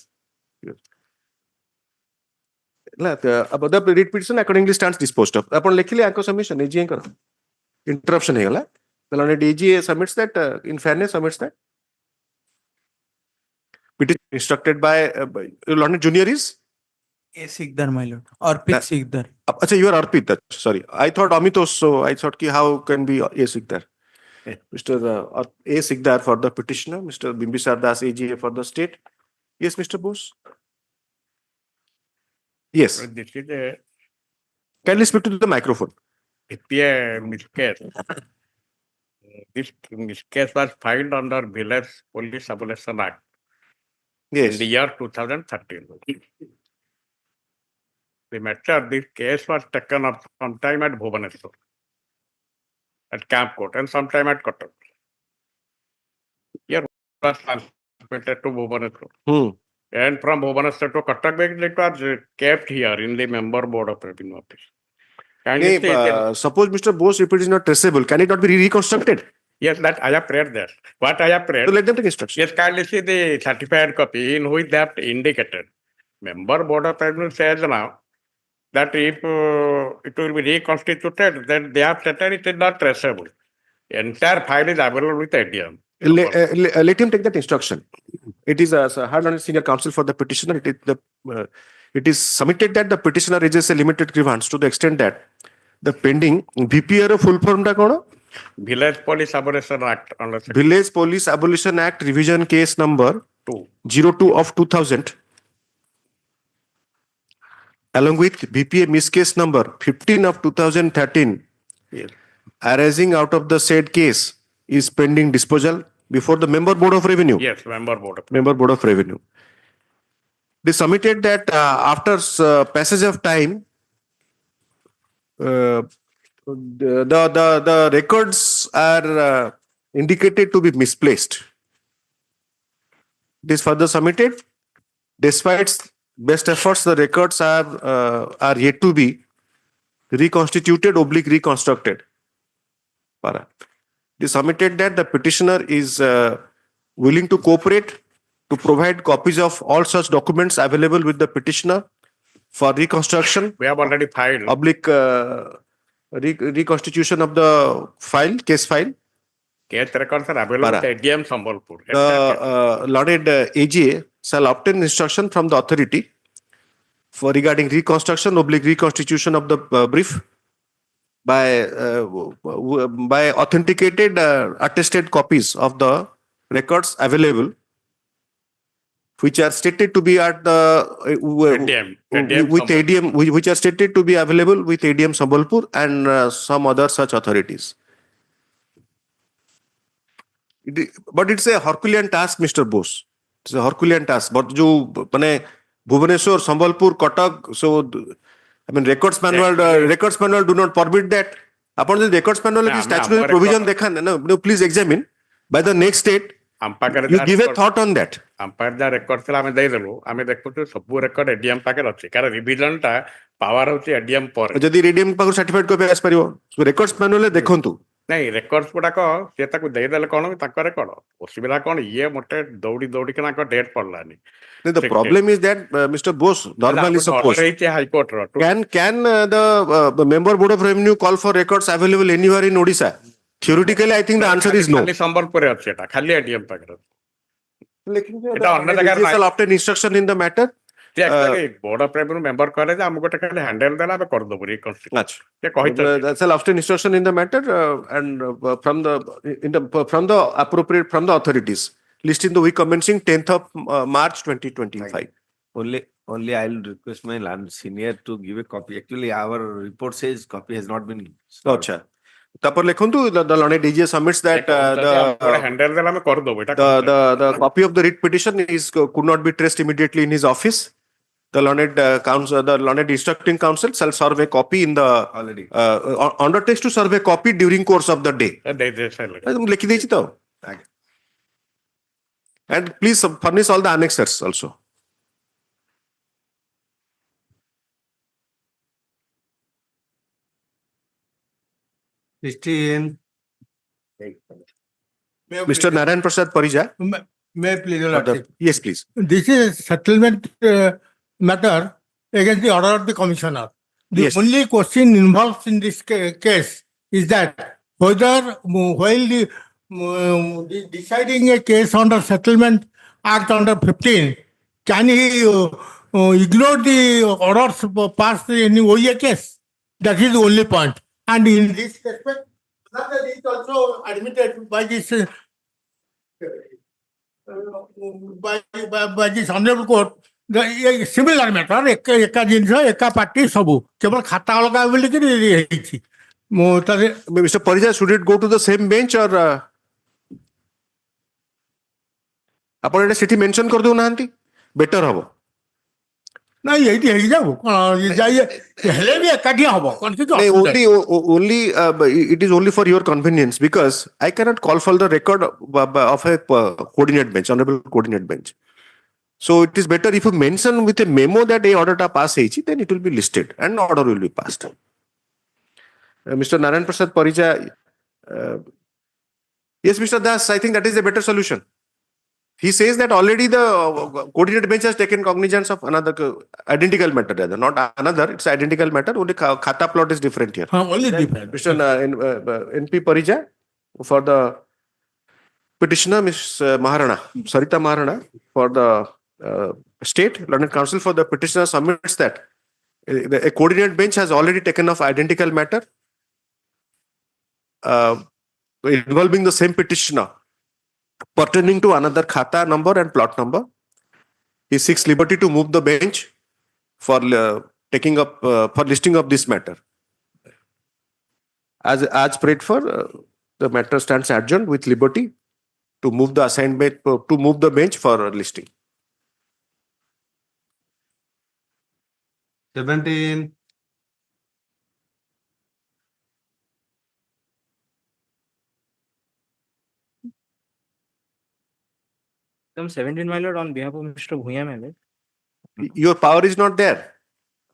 B: अब the writ petition accordingly stands disposed of आपण लिखले आको सबमिशन एजीए कर इंटरप्शन हेगला the learned AGA submits that in fairness submits that petition instructed by learned junior is
D: A Sikdar, my lord. Arpit Sikdar.
B: Acha, you are Arpit. Sorry, I thought Amitos, so I thought ki how can be A Sikdar. Mr. A Sikdar for the petitioner, Mr. Bimbisar Das AGA for the state. Yes, Mr. Bose. Yes.
M: This is a
B: Kindly speak to the microphone.
M: miscase. This miscase was filed under Village Police Abolition Act
B: Yes.
M: in the year 2013. The matter, this case was taken up sometime at Bhubaneswar, at Camp Court, and sometime at Cuttack. Here was transmitted to Bhubaneswar. And from Bhubaneswar to Cuttack, it was kept here in the member board of revenue office. Can you say
B: suppose Mr. Bose, if it is not traceable, can it not be reconstructed?
M: yes, that I have prayed there. What I have prayed.
B: So let them take instruction.
M: Yes, kindly see the certified copy in which that indicated. Member board of revenue says now that if it will be reconstituted, then they have stated it is not traceable. Entire file is available with ADM.
B: Let him take that instruction. It is a hard senior counsel for the petitioner. It is submitted that the petitioner raises a limited grievance to the extent that the pending VPR full form ta kono?
M: Village Police Abolition Act.
B: Village Police Abolition Act revision case number
M: 2.
B: 02 of 2000 along with VPA miscase number 15 of 2013
M: Yes.
B: arising out of the said case is pending disposal before the member board of revenue.
M: Yes, member board.
B: Member board of revenue. They submitted that after passage of time the records are indicated to be misplaced. It is further submitted. Despite best efforts, the records are yet to be reconstituted / reconstructed. It is submitted that the petitioner is willing to cooperate to provide copies of all such documents available with the petitioner for reconstruction.
M: We have already filed.
B: Oblique reconstitution of the file, case file.
M: Case records are available
B: Para.
M: at ADM Sambhalpur.
B: The lauded AGA shall obtain instruction from the authority for regarding reconstruction, oblique reconstitution of the brief by authenticated attested copies of the records available, which are stated to be at the with ADM, which are stated to be available with ADM Sambhalpur and some other such authorities. But it's a Herculean task, Mr. Bose. It's a Herculean task. But jo mane Bhubaneswar, Sambhalpur, Cuttack, so I mean records manual do not permit that. Upon the records manual is statutory provision dekhan. No, please examine. By the next date, you give a thought on that.
M: Umpire the records ଆମେ ଦେଇଦେଲୁ ଆମେ ଦେଖୁଛୁ ସବୁ record ADM ପାଖରେ ଅଛି କାରଣ revision ଟା power ହଉଛି ADM ପରେ
B: ଯଦି ରିଡିଏମ୍ ପାଖରୁ ସାର୍ଟିଫାଇଡ୍ କପି ଆସି ପାରିବ ରେକର୍ଡସ୍ ମ୍ୟାନୁଆଲରେ ଦେଖନ୍ତୁ
M: ନାଇଁ ରେକର୍ଡସ୍ ଗୁଡାକ ସେ ତାକୁ ଦେଇଦେଲେ କଣ ତାଙ୍କ ରେକର୍ଡ ଅସୁବିଧା କଣ ଇଏ ମୋଟେ ଦୌଡ଼ିକି ତାଙ୍କ ଡେଟ୍ ପଡିଲାନି
B: The problem is that Mr. Bose normally supposed
M: High Court
B: can the member board of revenue call for records available anywhere in Odisha? Theoretically, I think the answer is no.
M: ଖାଲି ସମ୍ବଲପୁରରେ ଅଛି ଏଟା ଖାଲି ADM ପାଖରେ
B: shall obtain instruction in the matter.
M: board of revenue member କହିଲେ ଯେ ଆମକୁ ଗୋଟେ ଖାଲି ହ୍ୟାଣ୍ଡେଲ ଦେଲା ଆମେ କରିଦେବୁ reconstruction
B: shall obtain instruction in the matter and from the appropriate from the authorities. List in the week commencing 10th of March 2025.
I: Only I'll request my land senior to give a copy. Actually, our report says copy has not been.
B: Acha. Tapar lekhuntu the learned DG submits that the copy of the writ petition is could not be traced immediately in his office. The learned the learned instructing counsel shall serve a copy in the undertakes to serve a copy during course of the day. Lekhi dechi to. And please furnish all the annexures also. Mr. Narayan Prasad Parija.
K: May I please?
B: Yes, please.
K: This is a settlement matter against the order of the commissioner. The only question involved in this case is that whether while deciding a case under Settlement Act under 15, can he ignore the orders passed in the OEA case? That is the only point. And in this respect, that is also admitted by this by this honorable court. The similar matter, eka jinsa, eka party sabu. Kebal khata alga bolikiri heichi.
B: Mr. Parija, should it go to the same bench or ଆପଣ ଏଟା ସେଠି mention କରିଦଉନାହାନ୍ତି better ହବ
K: ନାଇଁ ଏଇଠି ହେଇଯାଉ କଣ ହେଲେ ବି ଏକାଠି ହବ
B: only it is only for your convenience because I cannot call for the record of a coordinate bench, honorable coordinate bench. So it is better if you mention with a memo that a order ta pass heichi, then it will be listed and order will be passed. Mr. Narayan Prasad Parija, yes, Mr. Das, I think that is a better solution. He says that already the coordinated bench has taken cognizance of another identical matter, rather not another. It's identical matter. Only khata plot is different here.
K: Only different.
B: Mr. NP Parija for the petitioner, Ms. Maharana, Sarita Maharana for the state learned counsel for the petitioner submits that a coordinated bench has already taken off identical matter involving the same petitioner pertaining to another khata number and plot number. He seeks liberty to move the bench for taking up for listing of this matter. As prayed for, the matter stands adjourned with liberty to move the assigned bench to move the bench for listing.
H: 17.
F: Item 17, my lord, on behalf of Mr. Bhuya, my lord.
B: Your power is not there.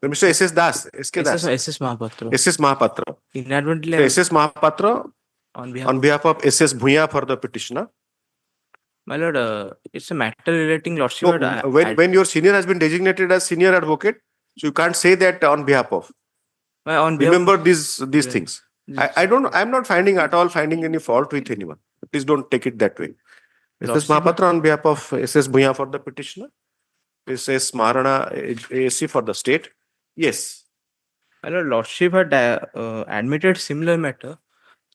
B: Mr. S.S. Das. S.K. Das.
F: SS Mahapatra.
B: S.S. Mahapatra.
F: Inadvertently.
B: S.S. Mahapatra on behalf of S.S. Bhuya for the petitioner.
F: My lord, it's a matter relating lordship.
B: No,
F: but
B: when your senior has been designated as senior advocate, so you can't say that on behalf of.
F: on behalf
B: Remember
F: of-
B: these
F: Yeah.
B: things. I'm not finding any fault with anyone. Please don't take it that way. S.S.
F: Lordship-
B: Mahapatra on behalf of S.S. Bhuya for the petitioner. S.S. Maharana ASC for the state. Yes.
F: My lord, lordship had admitted similar matter.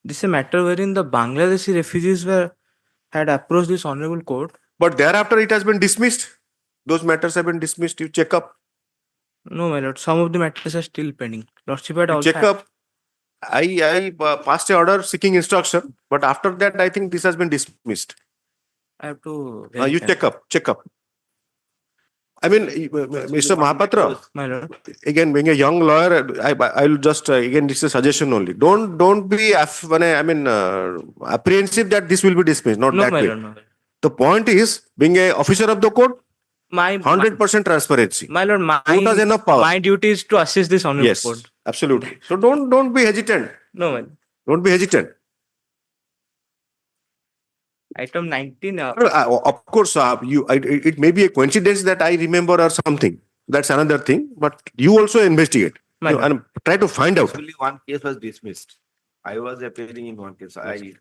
F: This is a matter wherein the Bangladeshi refugees had approached this honorable court.
B: But thereafter it has been dismissed. Those matters have been dismissed. You check up.
F: No, my lord, some of the matters are still pending. Lordship had also
B: Check up. I passed a order seeking instruction, but after that I think this has been dismissed.
F: I have to.
B: You check up. I mean, Mr. Mahapatra,
F: My lord.
B: again, being a young lawyer, I'll just again, this is a suggestion only. Don't be apprehensive that this will be dismissed. Not
F: No,
B: that
F: my
B: way.
F: lord, no.
B: The point is, being a officer of the court, 100% transparency.
F: My lord,
B: Court has enough power.
F: my duty is to assist this honorable
B: Yes,
F: court.
B: absolutely. So don't be hesitant.
F: No, my lord.
B: Don't be hesitant.
F: Item 19.
B: Of course, it may be a coincidence that I remember or something. That's another thing. But you also investigate and try to find out.
I: Only one case was dismissed. I was appearing in one case. I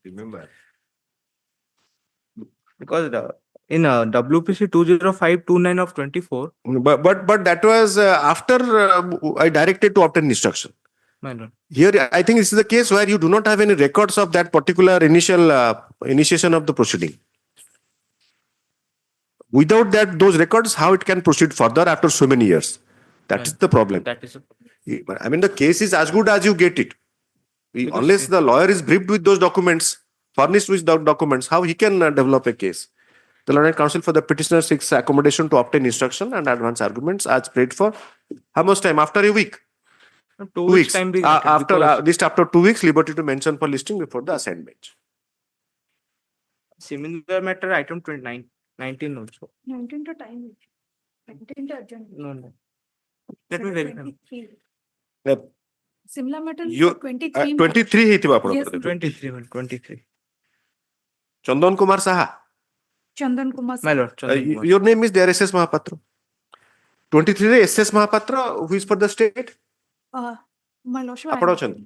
I: remember.
F: Because in WPC 20529 of 24.
B: But that was after I directed to obtain instruction.
F: My lord.
B: Here, I think this is the case where you do not have any records of that particular initial initiation of the proceeding. Without those records, how it can proceed further after so many years? That is the problem.
F: That is
B: I mean, the case is as good as you get it. Unless the lawyer is briefed with those documents, furnished with the documents, how he can develop a case? The Learned Counsel for the petitioner seeks accommodation to obtain instruction and advance arguments as prayed for. How much time? After a week?
F: 2 weeks time being
B: After after 2 weeks, liberty to mention for listing before the assigned bench.
F: Similar matter, item 29, 19 also.
J: 19 to time. 19 to adjourn.
F: No. Let me verify.
J: 23. Similar matter
B: You
J: 23.
B: 23 ହେଇଥିବ ଆପଣଙ୍କର
J: Yes.
F: 23.
B: Chandan Kumar Saha.
J: Chandan Kumar.
F: My lord. Chandan Kumar.
B: Your name is there, S.S. Mahapatra. 23 S.S. Mahapatra, who is for the state?
J: My lordship.
B: ଆପଣ ଅଛନ୍ତି?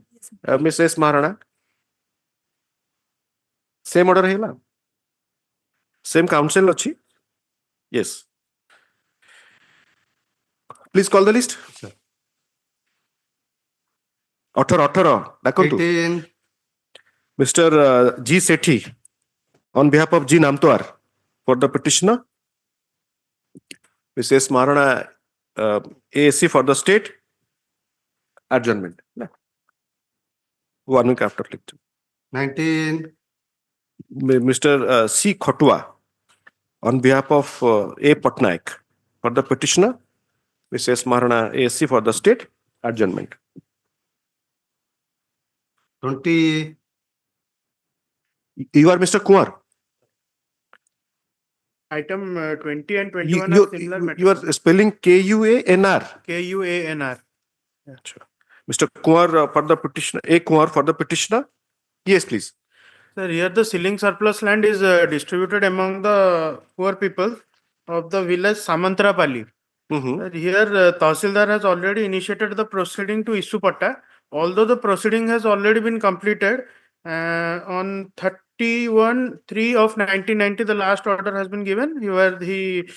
B: Miss S. Maharana. Same order ହେଇଗଲା? Same counsel ଅଛି? Yes. Please call the list.
H: Sir.
B: 18 ଡାକନ୍ତୁ।
H: 18.
B: Mr. G. Sethi, on behalf of G. Namtwar, for the petitioner. Miss S. Maharana, ASC for the state. Adjournment. 1 week after lecture.
H: 19.
B: Mr. C. Khotua, on behalf of A. Patnaik, for the petitioner. Miss S. Maharana, ASC for the state. Adjournment.
H: 20.
B: You are Mr. Kumar.
G: Item 20 and
B: You,
G: 21 are similar matters.
B: you are spelling Kuanr.
G: KUANR.
B: Mr. Kumar for the petitioner. A. Kumar for the petitioner. Yes, please.
G: Sir, here the ceiling surplus land is distributed among the poor people of the village Samantrapalli. Sir, here Tahsildar has already initiated the proceeding to issue patta. Although the proceeding has already been completed on 31/3 of 1990, the last order has been given where he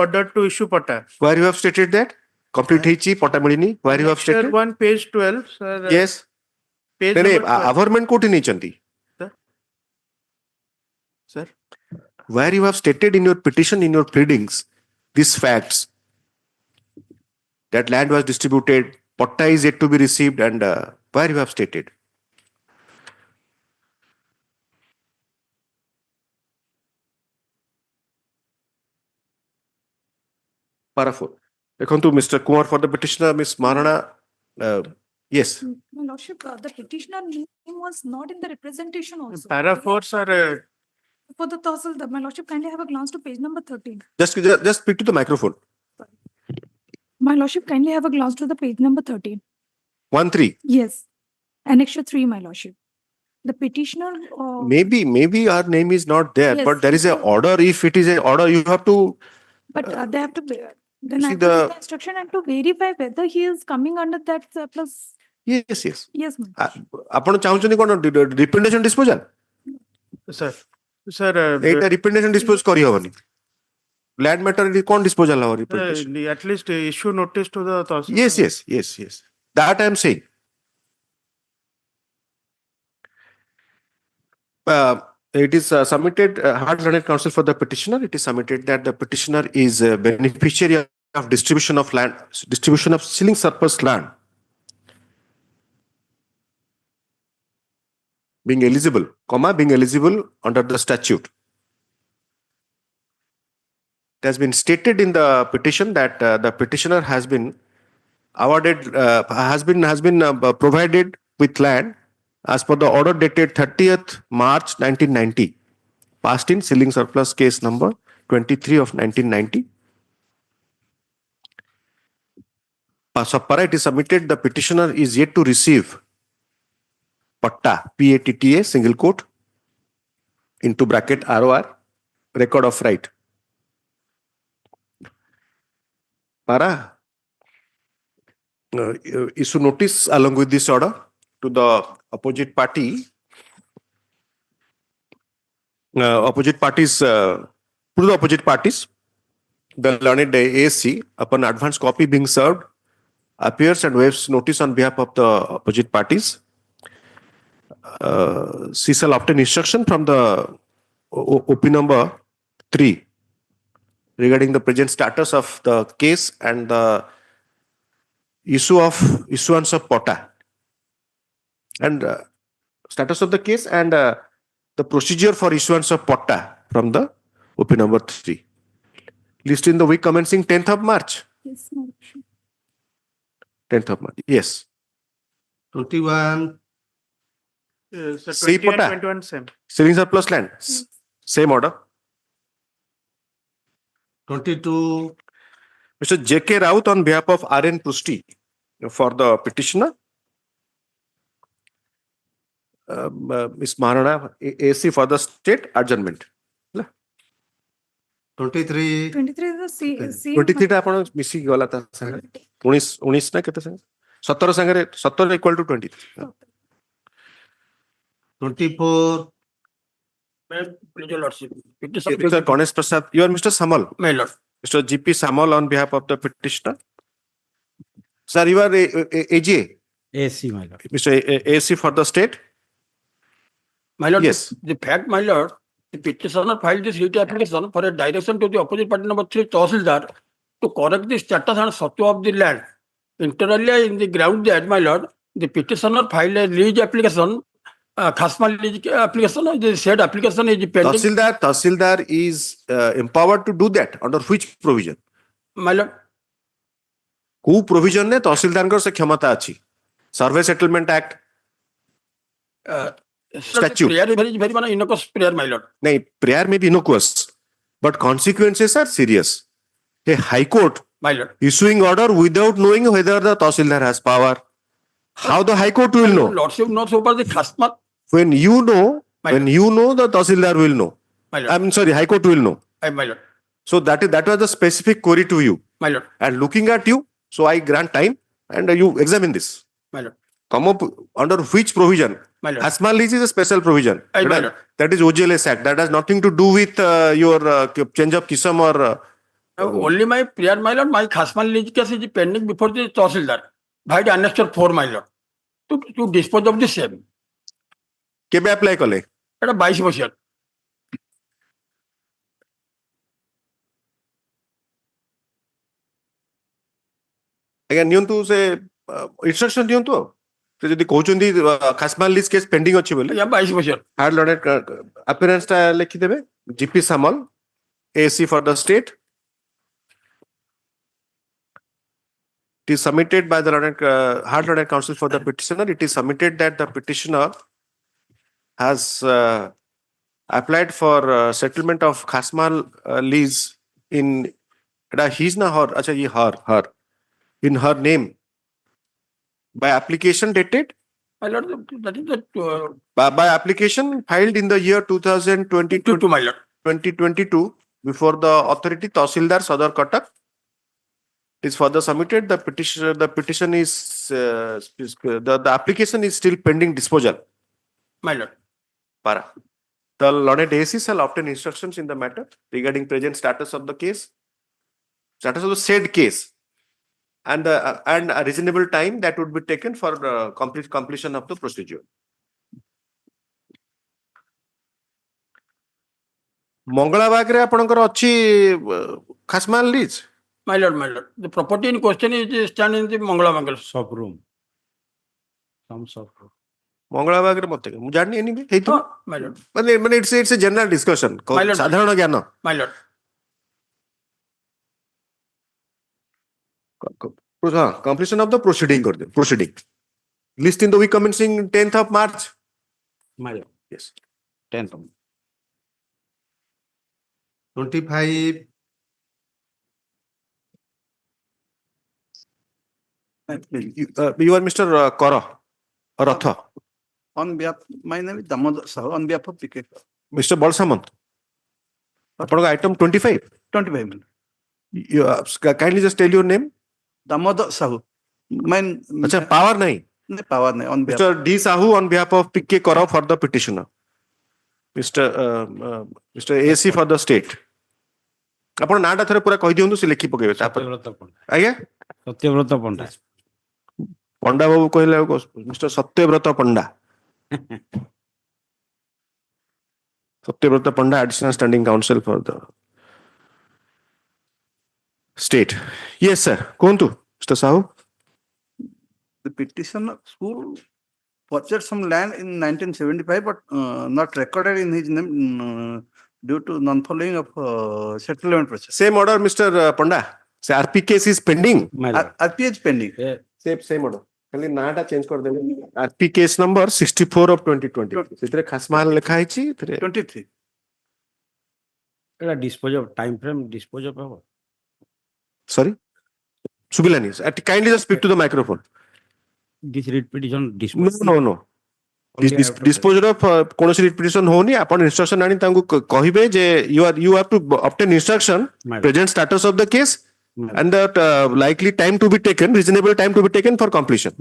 G: ordered to issue patta.
B: Where you have stated that? Complete ହେଇଛି ପଟ୍ଟା ମିଳିନି. Where you have
G: Sir,
B: stated?
G: one page 12. Sir,
B: Yes.
G: page
B: नहीं
G: number 12.
B: government कोठी ନେଇଛନ୍ତି?
G: Sir.
B: Where you have stated in your petition, in your pleadings, these facts, that land was distributed, patta is yet to be received, and where you have stated? Para 4. ଦେଖନ୍ତୁ Mr. Kumar for the petitioner, Miss Maharana. Yes.
J: My lordship, the petitioner name was not in the representation also.
G: Para 4, sir.
J: For the Tahsildar, my lordship, kindly have a glance to page number 13.
B: Just speak to the microphone.
J: My lordship, kindly have a glance to the page number 13.
B: 1-3.
J: Yes. Annexure 3, my lordship. The petitioner.
B: Maybe our name is not there,
J: Yes,
B: but there is
J: it
B: a
J: is.
B: order. If it is a order, you have to.
J: But they have to. Then
B: see
J: I have to
B: the-
J: give the instruction and to verify whether he is coming under that surplus.
B: Yes, yes.
J: Yes, ma'am.
B: ଆପଣ ଚାହୁଁଛନ୍ତି କଣ representation disposal?
G: Sir, sir,
B: ଏଇଟା representation dispose କରିହବନି। Land matter କଣ disposal ହବ representation?
G: at least issue notice to the Tahsil.
B: Yes. That I am saying. It is submitted, hard learned counsel for the petitioner. It is submitted that the petitioner is a beneficiary of distribution of land, distribution of ceiling surplus land, being eligible under the statute. It has been stated in the petition that the petitioner has been awarded, has been provided with land as per the order dated 30th March 1990, passed in ceiling surplus case number 23 of 1990. Para, it is submitted the petitioner is yet to receive patta, PATTA, single quote, into bracket ROR, record of right. Para, issue notice along with this order to the opposite party, to the opposite parties, the learned ASC, upon advance copy being served, appears and waives notice on behalf of the opposite parties. She shall obtain instruction from the OP number 3 regarding the present status of the case and the issuance of patta, and status of the case and the procedure for issuance of patta from the OP number 3. List in the week commencing 10th of March.
J: Yes, my lordship.
B: 10th of March. Yes.
H: 21.
G: Sir,
B: See
G: 20 and
B: patta.
G: 21 same.
B: Ceiling surplus land. Same order.
H: 22.
B: Mr. J.K. Raut on behalf of R.N. Prusti for the petitioner. Ms. Maharana, AC for the state adjournment.
H: 23.
J: 23 is the same.
B: 23 ଟା ଆପଣ ମିଶିକି ଗଲା ତା ସାଙ୍ଗରେ 19 ନା କେତେ ସାଙ୍ଗରେ 17 ସାଙ୍ଗରେ 17 equal to 23.
H: 24.
B: Mr. Ganesh Prasad, you are Mr. Samal.
L: My lord.
B: Mr. G.P. Samal on behalf of the petitioner. Sir, you are AJ.
D: AC, my lord.
B: Mr. AC for the state.
L: My lord,
B: Yes.
L: the fact, my lord, the petitioner filed this heat application for a direction to the opposite party number 3 Tahsildar to correct the status and statute of the land. Internally, in the ground that, my lord, the petitioner filed a lease application, Khasma lease application, the said application is pending.
B: Tahsildar is empowered to do that under which provision?
L: My lord,
B: Who provision ne Tahsildarଙ୍କର se କ୍ଷମତା ଅଛି? Survey Settlement Act. Statute.
L: prayer is very innocuous prayer, my lord.
B: No, prayer may be innocuous, but consequences are serious. A High Court
L: My lord.
B: issuing order without knowing whether the Tahsildar has power. How the High Court will know?
L: Lordship knows over the Khasma.
B: When you know, the Tahsildar will know.
L: My lord.
B: I'm sorry, High Court will know.
L: My lord.
B: So that was the specific query to you.
L: My lord.
B: And looking at you, so I grant time and you examine this.
L: My lord.
B: Come up under which provision?
L: My lord.
B: Asma lease is a special provision.
L: My lord.
B: That is OJLS Act. That has nothing to do with your change of kisam or.
L: Only my prayer, my lord, my Khasma lease case is pending before the Tahsildar. By the annexure 4, my lord. To dispose of the same.
B: କେବେ apply କଲେ?
L: এটা 22 বছর।
B: ଆଜ୍ଞା ନିଅନ୍ତୁ ସେ instruction ଦିଅନ୍ତୁ ଆଉ ସେ ଯଦି କହୁଛନ୍ତି ଖାସମାଲ ଲିଜ କେସ୍ ପେଣ୍ଡିଂ ଅଛି ବୋଲି
L: 22 বছর।
B: ହାର୍ଡ ଲର୍ଡେଡ ଆପିୟରାନ୍ସ ଟା ଲେଖିଦେବେ GP Samal AC for the state it is submitted by the hard learned counsel for the petitioner. It is submitted that the petitioner has applied for settlement of khasmal lease in his na her acha ye her in her name by application dated
L: My lord, that is the
B: by application filed in the year 2022,
L: to my lord.
B: 2022 before the authority Tahsildar Sadar Cuttack is further submitted. The petition is the application is still pending disposal.
L: My lord.
B: Para. The learned AC shall obtain instructions in the matter regarding present status of the case, status of the said case, and a reasonable time that would be taken for completion of the procedure. Mangalabagra ଆପଣଙ୍କର ଅଛି ଖାସମାଲ lease?
L: My lord, my lord. The property in question is stand in the Mangala Bangal shop room. Some shop room.
B: ମଙ୍ଗଳାବାଗରେ ମତେ ମୁଁ ଜାଣିନି anyway ହେଇଥିବ
L: My lord.
B: ମାନେ it's a general discussion
L: My lord.
B: ସାଧାରଣ ଜ୍ଞାନ
L: My lord.
B: completion of the proceeding list in the week commencing 10th of March.
L: My lord.
B: Yes.
A: 10th.
I: 25.
B: You are Mr. Kora or Ratha.
A: On behalf, my name is M.S.Sahoo on behalf of PK.
B: Mr. Balsamant. ଆପଣଙ୍କ item 25.
A: 25 minutes.
B: You, kindly just tell your name.
A: M.S.Sahoo. Mine.
B: अच्छा power नहीं.
A: Power नहीं. On behalf.
B: Mr. D. Sahoo on behalf of PK Kora for the petitioner. Mr. AC for the state. ଆପଣ ନାଁଟା ଥରେ ପୁରା କହି ଦିଅନ୍ତୁ ସେ ଲେଖି ପକେଇବେ ତାପରେ ଆଜ୍ଞା
A: ସତ୍ୟବ୍ରତ ପଣ୍ଡା
B: ପଣ୍ଡା ବାବୁ କହିଲେ ଆଉ mister Satyabrata Panda Satyabrata Panda additional standing counsel for the state. Yes sir, କୁହନ୍ତୁ Mr. Sahu.
A: The petitioner school purchased some land in 1975 but not recorded in his name due to non-following of settlement process.
B: Same order, Mr. Panda. So RP case is pending.
A: RP is pending.
B: Same order. खाली नाटा change कर देबे. RP case number 64 of 2020. ସେଥିରେ ଖାସମାଲ ଲେଖା ହେଇଛି ସେଥିରେ
A: 23.
H: एला dispose of time frame dispose of हो.
B: Sorry. Subilani. Kindly just speak to the microphone.
H: This writ petition dispose.
B: No. Disposal of कौनसी petition होनी अपन instruction आनी तांको कहिबे जे you have to obtain instruction present status of the case and the likely time to be taken, reasonable time to be taken for completion.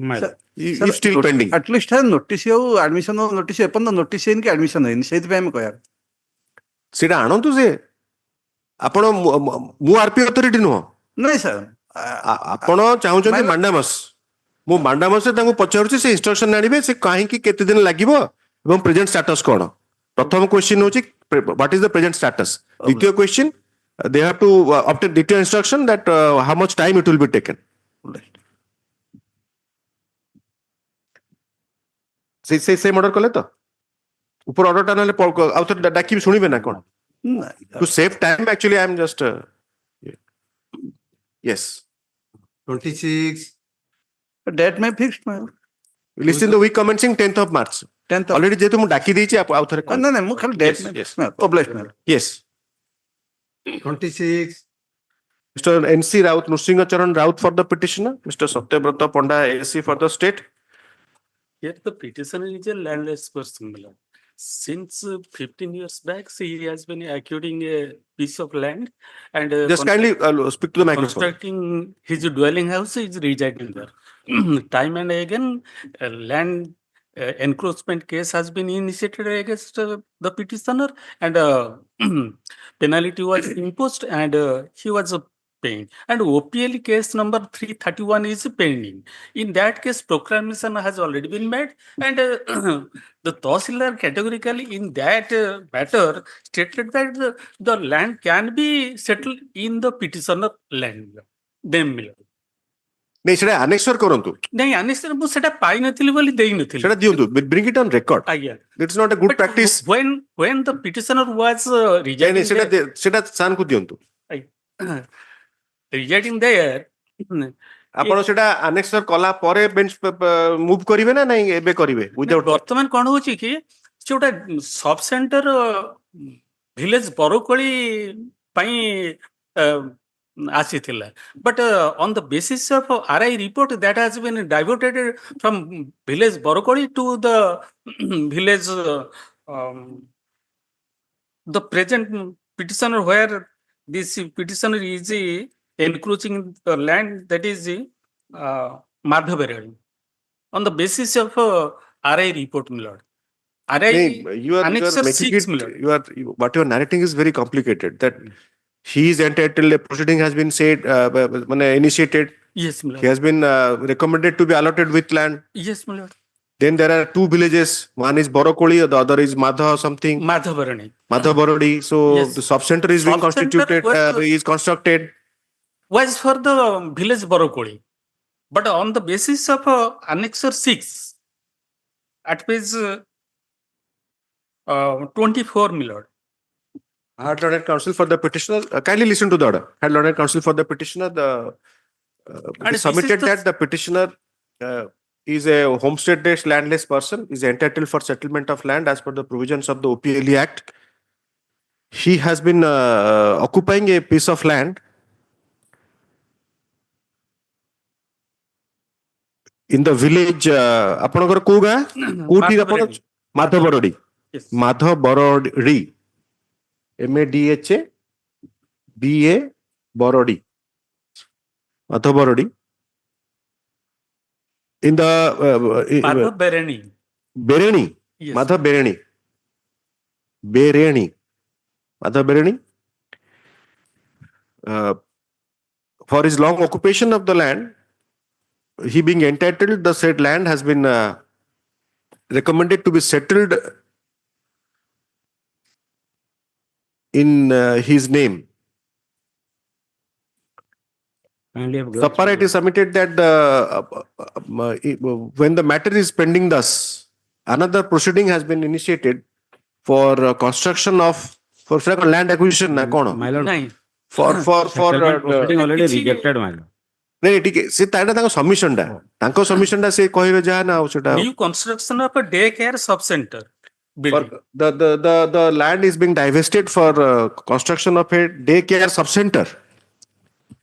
B: If still pending.
A: At least has notice हो admission हो notice अपन तो notice इनके admission है नहीं पे हमें कहया.
B: सीधा आनो तो से अपन मु RP authority नो.
A: नहीं sir.
B: अपन चाहूँ चंदे mandamus. ମୁଁ ମାଣ୍ଡାମସରେ ତାଙ୍କୁ ପଚାରୁଛି ସେ ଇନଷ୍ଟ୍ରକ୍ସନ ଆଣିବେ ସେ କାହିଁକି କେତେ ଦିନ ଲାଗିବ ଏବଂ ପ୍ରେଜେଣ୍ଟ ଷ୍ଟାଟସ୍ କ'ଣ ପ୍ରଥମ କ୍ୱେଶ୍ଚିନ୍ ହେଉଛି what is the present status ଦ୍ୱିତୀୟ କ୍ୱେଶ୍ଚିନ୍ ଦେ ହାଭ୍ ଟୁ ଅବଟେନ୍ ଦ୍ୱିତୀୟ instruction that how much time it will be taken same order କଲେ ତ ଉପର ଅର୍ଡରଟା ନହେଲେ ଆଉ ଥରେ ଡାକିବି ଶୁଣିବେ ନା କ'ଣ to save time actually I am just yes
I: 26.
A: Date may fixed my.
B: List in the week commencing 10th of March.
A: 10th.
B: Already जेतु मु डाकी देइछि आउ थरे
A: नहीं मु खाली date में published में.
B: Yes.
I: 26.
B: Mr. NC Raut, Nrsinga Charan Raut for the petitioner. Mr. Satyabrata Panda AC for the state.
N: Here the petitioner is a landless person. Since 15 years back, he has been acquiring a piece of land and
B: just kindly speak to the microphone.
N: Constructing his dwelling house, is residing there. Time and again, land encroachment case has been initiated against the petitioner, and penalty was imposed, and he was paying. And OPL case number 331 is pending. In that case, proclamation has already been made, and the Tahsildar categorically in that matter stated that the land can be settled in the petitioner land. Them
B: नहीं सेटा annexure करंतु
N: नहीं annexure मु सेटा पाई नथिली बोली देई नथिली
B: सेटा दियंतु bring it on record.
N: आज्ञा
B: It's not a good practice.
N: When the petitioner was residing
B: सेटा सान को दियंतु
N: residing there
B: आपण सेटा अनेक्सर कला परे बेंच मूव करिवे ना नहीं एबे करिवे विदाउट
N: वर्तमान कोन होची कि छोटा सब सेंटर विलेज बरोकळी पई ଆସିଥିଲା but on the basis of RI report that has been diverted from village Borokoli to the village the present petitioner where this petitioner is encroaching the land that is Madhavarani on the basis of RI report, my lord. RI
B: you are
N: annexure
B: making
N: 6,
B: it,
N: my lord.
B: what you are narrating is very complicated, that he is entitled, a proceeding has been said, initiated.
N: Yes, my lord.
B: He has been recommended to be allotted with land.
N: Yes, my lord.
B: Then there are two villages. One is Borokoli, the other is Madha something.
N: Madhavarani.
B: Madhavarani. So
N: Yes.
B: the sub-center is being
N: Sub-center
B: constituted, is constructed.
N: Was for the village Borokoli. But on the basis of annexure 6 at page 24, my lord.
B: Had learned counsel for the petitioner, kindly listen to the order. Had learned counsel for the petitioner, it is submitted that the petitioner is a homestead-based landless person, is entitled for settlement of land as per the provisions of the OPLE Act. He has been occupying a piece of land in the village. Apanakar ko ga? Koti apan Madhavaradi.
N: Yes.
B: Madhavaradi. MADHA BA Borodi. Madhavaradi. In the
N: Madhavarani.
B: Bereni.
N: Yes.
B: Madhavarani. Bereni. Madhavarani. For his long occupation of the land, he being entitled, the said land has been recommended to be settled in his name. Separate is submitted that when the matter is pending thus, another proceeding has been initiated for construction of land acquisition.
H: My lord,
B: For
H: proceeding already rejected, my lord.
B: नहीं ठीक है से ताइना ताको submission डा ताको submission डा से कहिबे जा ना सेटा
N: New construction of a daycare sub-center.
B: the land is being divested for construction of a daycare sub-center.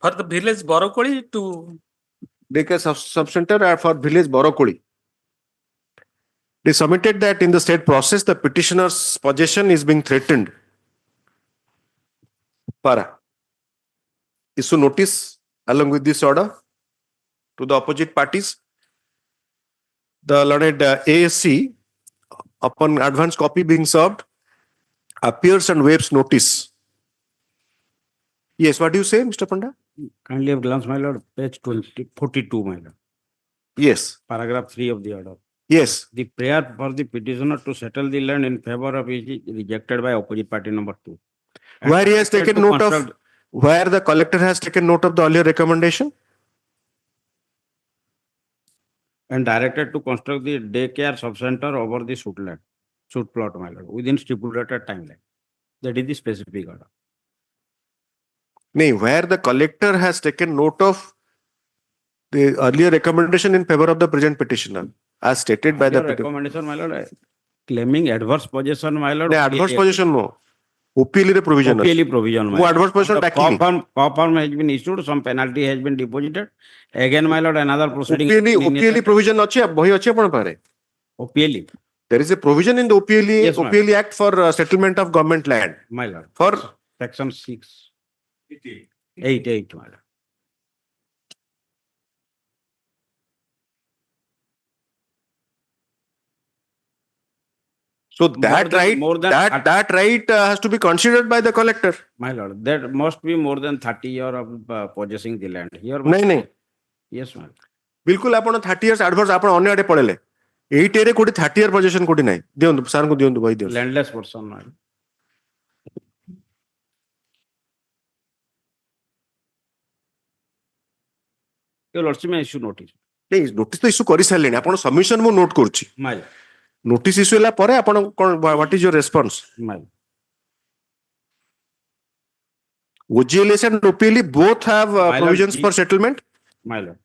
N: For the village Borokoli to
B: Daycare sub-center and for village Borokoli. They submitted that in the state process, the petitioner's possession is being threatened. Para. Issue notice along with this order to the opposite parties. The learned ASC, upon advance copy being served, appears and waives notice. Yes, what do you say, Mr. Panda?
H: Kindly have glance, my lord, page 42, my lord.
B: Yes.
H: Paragraph 3 of the order.
B: Yes.
H: The prayer for the petitioner to settle the land in favor of it is rejected by opposite party number 2.
B: Where he has taken note of, where the collector has taken note of the earlier recommendation?
H: And directed to construct the daycare sub-center over the suit plot, my lord, within stipulated timeline. That is the specific order.
B: No, where the collector has taken note of the earlier recommendation in favor of the present petitioner, as stated by the
H: recommendation, my lord, claiming adverse possession, my lord.
B: No, adverse possession, no. OPLE provision.
H: OPLE provision, my lord.
B: Adverse possession
H: form has been issued, some penalty has been deposited. Again, my lord, another proceeding.
B: OPLE provision
H: OPLE.
B: There is a provision in the OPLE,
H: Yes,
B: OPLE Act for settlement of government land.
H: My lord.
B: For
H: section 6. 8, my lord.
B: So that right has to be considered by the collector.
H: My lord, that must be more than 30 years of possessing the land. Here,
B: no.
H: Yes, my lord.
B: बिल्कुल आपण 30 years adverse आपण अन्य आडे पळले 8 array कोडी 30 year possession कोडी नाही देउन sir को देउन भाई देउन
H: landless person my lord. Your lordship may issue notice.
B: नहीं नोटिस तो इशू करि सारलेनी आपण सबमिशन मु नोट करछि
H: My lord.
B: नोटिस इशू होला परे आपण what is your response
H: My lord.
B: OGLS and OPLE both have provisions for settlement.
H: My lord.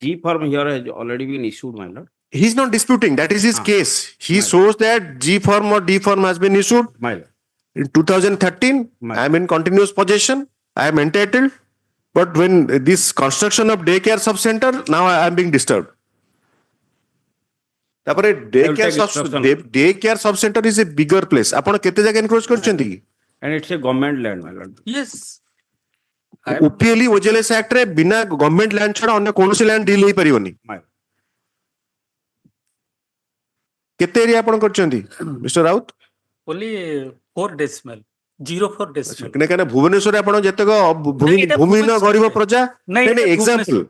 H: G form here has already been issued, my lord.
B: He is not disputing. That is his case. He shows that G form or D form has been issued.
H: My lord.
B: In 2013, I am in continuous possession. I am entitled. But when this construction of daycare sub-center, now I am being disturbed. तापरे daycare sub-center is a bigger place. आपण केते जगह encroach करछंती की?
H: And it's a government land, my lord.
N: Yes.
B: OPLE OJLS Act रे बिना government land छड़ा अन्य कोनोसी land deal नहीं परिवनी. केते एरिया आपण करछंती? Mr. Raut?
N: Only 4 decimal. 04 decimal.
B: कने कने भुवनेश्वर आपण जते भूमिहीन गरीब प्रजा नहीं एग्जांपल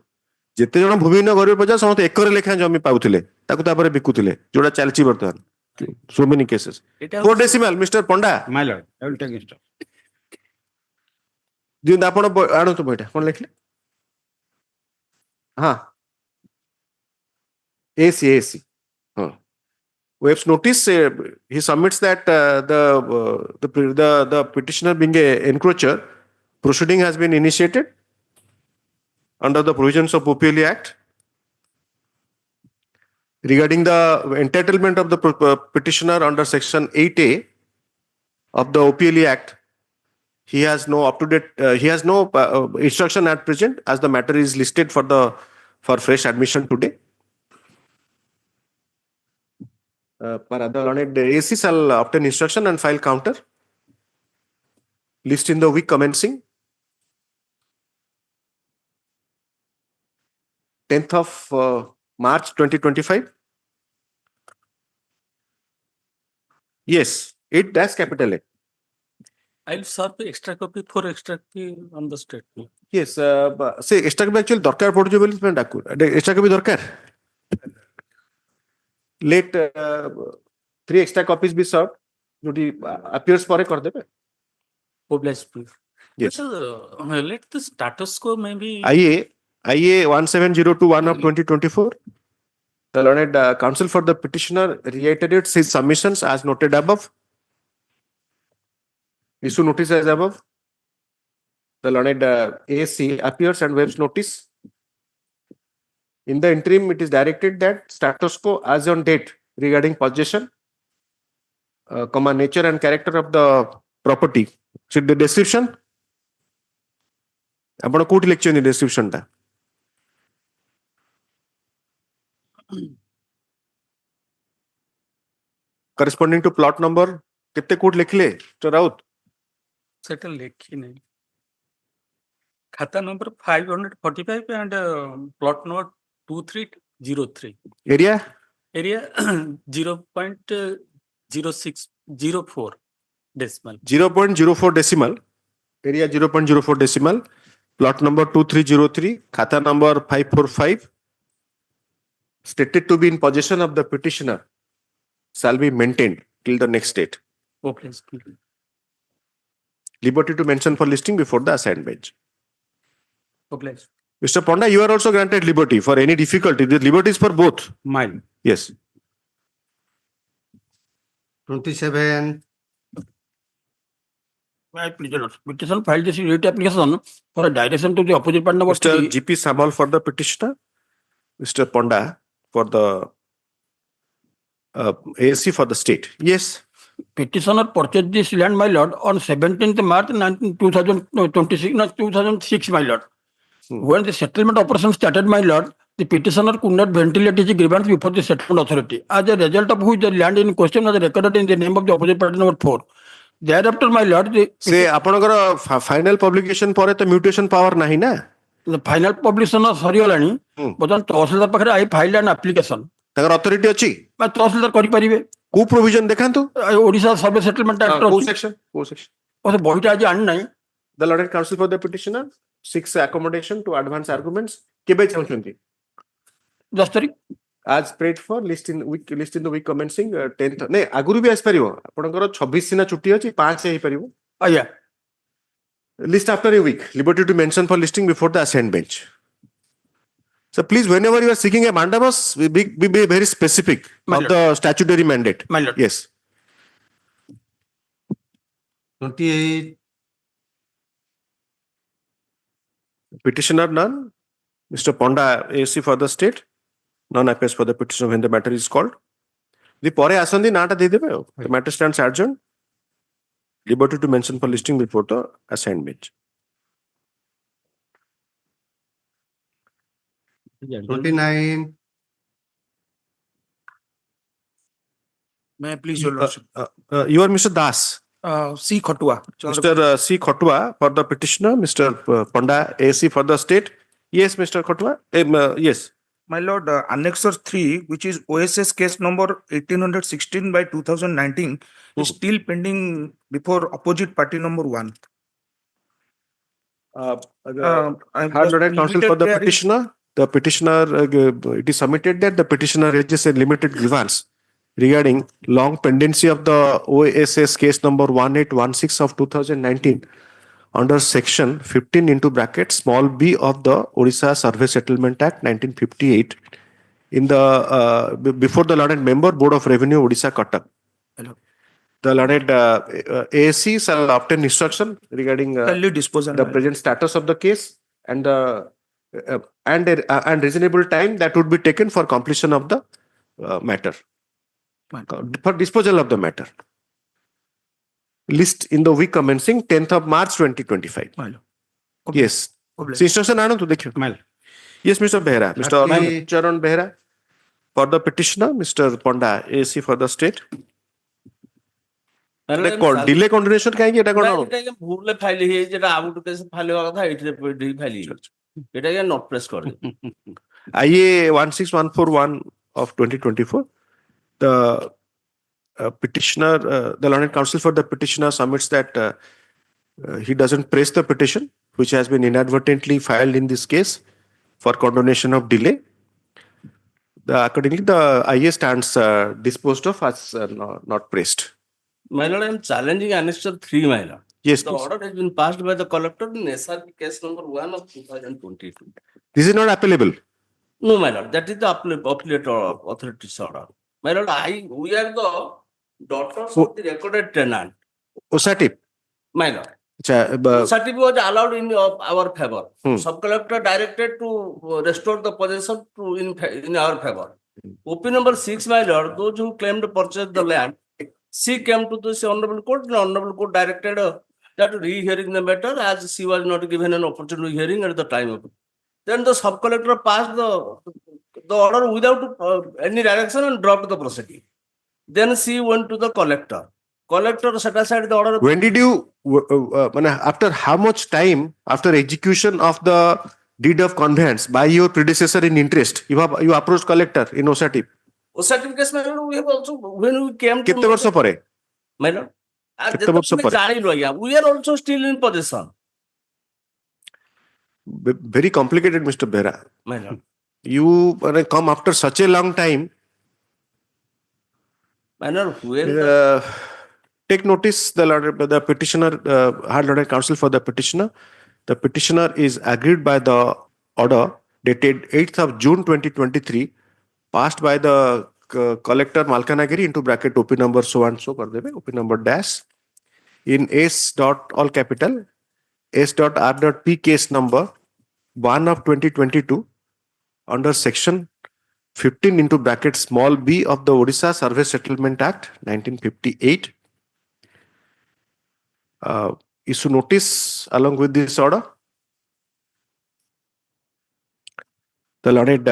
B: जेते जण भूमिहीन गरीब प्रजा समस्त एकर लेखा जमी पाउथिले ताकु तापर बिकुथिले जोडा चलची वर्तमान so many cases 4 decimal Mr. Ponda
H: My lord, I will take it.
B: दिन आपण आणो तो बैठा कोन लिखले हां AC हां Waves notice he submits that the petitioner being a encroacher proceeding has been initiated under the provisions of OPLE Act regarding the entitlement of the petitioner under section 8A of the OPLE Act. He has no instruction at present as the matter is listed for fresh admission today. The AC shall obtain instruction and file counter. List in the week commencing 10th of March 2025. Yes, 8-capital A.
N: I'll serve extra copy for extra copy on the statement.
B: Yes, say extra copy actually darkar podjo boli tme daku. Extra copy darkar. Let 3 extra copies be served. Jodi appears pare kar debe.
N: Obliged, please.
B: Yes.
N: Let the status quo maybe.
B: IA 17021 of 2024. The learned counsel for the petitioner reiterates his submissions as noted above. Issue notice as above. The learned ASC appears and waives notice. In the interim, it is directed that status quo as on date regarding possession, nature and character of the property. So the description. About a lecture in the description. Corresponding to plot number, कितने code लिख ले तो Raut
N: settle लिखी नहीं खाता number 545 and plot number 2303
B: area
N: 0.0604 decimal
B: 0.04 decimal area 0.04 decimal plot number 2303 खाता number 545 stated to be in possession of the petitioner shall be maintained till the next date.
N: Okay.
B: Liberty to mention for listing before the assigned bench.
N: Okay.
B: Mr. Ponda, you are also granted liberty for any difficulty. The liberty is for both.
H: Mine.
B: Yes.
K: 27.
L: My petition filed this writ application for a direction to the opposite partner.
B: Mr. GP Samal for the petitioner. Mr. Ponda for the ASC for the state. Yes.
L: Petitioner purchased this land, my lord, on 17th March 2006, my lord. When the settlement operation started, my lord, the petitioner could not ventilate his grievance before the settlement authority. As a result of which the land in question was recorded in the name of the opposite party number 4. Thereafter, my lord,
B: say apanakara final publication pore to mutation power nahi na.
L: The final publication sorry holani. But on Tahsildar pakhare I filed an application.
B: Tagar authority achi.
L: But Tahsildar kari paribe.
B: Who provision dekhantu?
L: Odisha Survey Settlement Act.
B: Who section?
L: Also, boyta aji anna.
B: The Lord Counsel for the petitioner seeks accommodation to advance arguments. Kebe chaunchanti.
L: Just tari.
B: As prayed for list in the week commencing 10th. Ne aguru bhi asparibo. Apanakara 26 sina chutti achi 5 he paribo.
L: Yeah.
B: List after a week. Liberty to mention for listing before the assigned bench. So please, whenever you are seeking a mandabus, be very specific of the statutory mandate.
L: My lord.
B: Yes.
K: 28.
B: Petitioner none. Mr. Ponda AC for the state. None appears for the petition when the matter is called. The pore asandi naata de debe. The matter stands adjourned. Liberty to mention for listing before the assigned bench. 29.
O: May I please, Your Lordship?
B: You are Mr. Das.
O: C. Khotua.
B: Mr. C. Khotua for the petitioner, Mr. Panda AC for the state. Yes, Mr. Khotua. Yes.
O: My Lord, Annexure 3, which is OSS case number 1816 by 2019, is still pending before opposite party number 1.
B: Hard Lorraine Counsel for the petitioner. The petitioner, it is submitted that the petitioner raises a limited grievance regarding long pendency of the OSS case number 1816 of 2019 under section 15 into bracket small b of the Orissa Survey Settlement Act 1958 in the before the learned member Board of Revenue Odisha Cuttack. The learned ASC shall obtain instruction regarding the present status of the case and and reasonable time that would be taken for completion of the matter, for disposal of the matter. List in the week commencing 10th of March 2025. Yes. Instruction आना तो देखियो. Yes, Mr. Behra. Mr. Charan Behra for the petitioner, Mr. Panda AC for the state. Delay continuation काहेंगे এটা কোন?
C: এটা ভুলে file হয়ে যেটা out case file হওয়ার কথা এটা ফাইল এটা কি নট প্রেস করে
B: IA 16141 of 2024, the petitioner, the learned counsel for the petitioner submits that he doesn't press the petition which has been inadvertently filed in this case for condonation of delay. Accordingly, the IA stands disposed of as not pressed.
C: My Lord, I am challenging Annexure 3, my Lord.
B: Yes,
C: the order has been passed by the collector in SRP case number 1 of 2022.
B: This is not applicable.
C: No, my Lord, that is the appellate authority's order. My Lord, we are the daughters of the recorded tenant.
B: OSATIP.
C: My Lord. OSATIP was allowed in our favor. Sub-collector directed to restore the possession in our favor. OP number 6, my Lord, those who claimed to purchase the land, she came to this Honorable Court. The Honorable Court directed that re-hearing the matter as she was not given an opportunity hearing at the time of it. Then the sub-collector passed the order without any direction and dropped the proceeding. Then she went to the collector. Collector set aside the order.
B: When did you, after how much time after execution of the deed of conveyance by your predecessor in interest, you approached collector in OSATIP?
C: OSATIP case, my Lord, we have also, when we came to...
B: कितने वर्ष परे?
C: My Lord, we are also still in possession.
B: Very complicated, Mr. Behra.
C: My Lord.
B: You come after such a long time.
C: My Lord,
B: take notice, the petitioner, High Court Counsel for the petitioner. The petitioner is aggrieved by the order dated 8th of June 2023, passed by the collector Malkanagiri into bracket OP number so and so kar debe, OP number dash in S dot all capital S dot R dot P case number 1 of 2022 under section 15 into bracket small b of the Odisha Survey Settlement Act 1958. Issue notice along with this order. The learned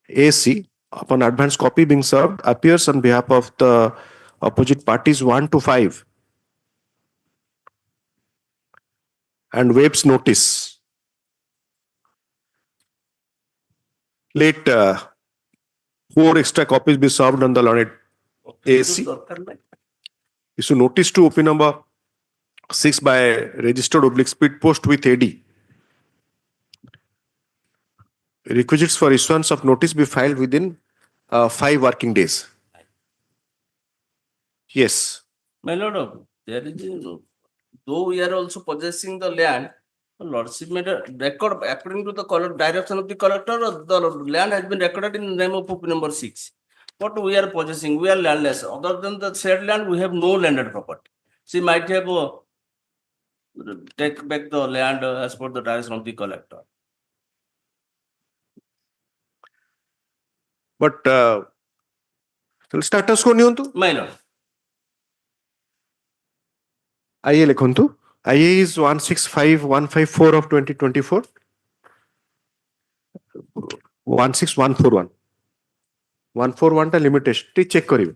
B: AC, upon advance copy being served, appears on behalf of the opposite parties 1 to 5 and waives notice. Let 4 extra copies be served on the learned AC. Issue notice to OP number 6 by registered / speed post with AD. Requisites for issuance of notice be filed within 5 working days. Yes.
C: My Lord, there is, though we are also possessing the land, the Lordship made a record according to the direction of the collector. The land has been recorded in the name of OP number 6. What we are possessing, we are landless. Other than the said land, we have no landed property. She might have take back the land as per the direction of the collector.
B: But status ko niyon to?
C: My Lord.
B: IA likhuntu. IA is 165154 of 2024. 16141 141 टा limitation T check करिवे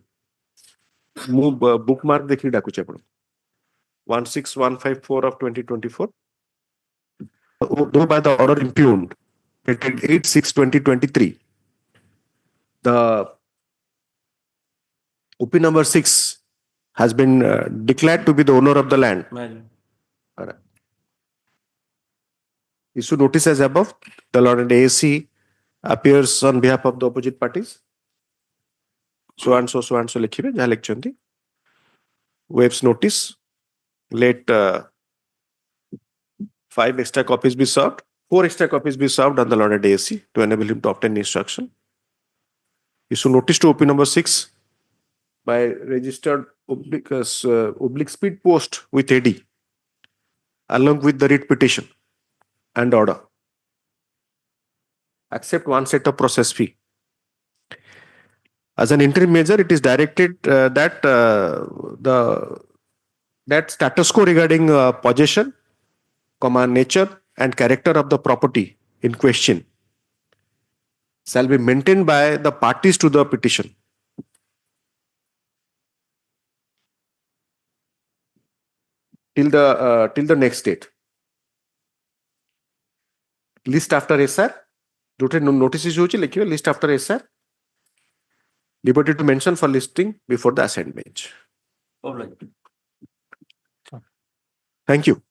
B: मु bookmark देखि डाकुचे आपण 16154 of 2024 though by the order impugned dated 8/6/2023 the OP number 6 has been declared to be the owner of the land. Alright. Issue notice as above. The Lord and ASC appears on behalf of the opposite parties. So and so likhibe jaha lekhchonti. Waives notice. Let 5 extra copies be served. 4 extra copies be served on the Lord and ASC to enable him to obtain instruction. Issue notice to OP number 6 by registered oblique speed post with AD along with the writ petition and order. Accept one set of process fee. As an interim measure, it is directed that that status quo regarding possession, nature and character of the property in question shall be maintained by the parties to the petition. Till the next date. List after SR. Jote notices hochi likhibe list after SR. Liberty to mention for listing before the assigned bench. Thank you.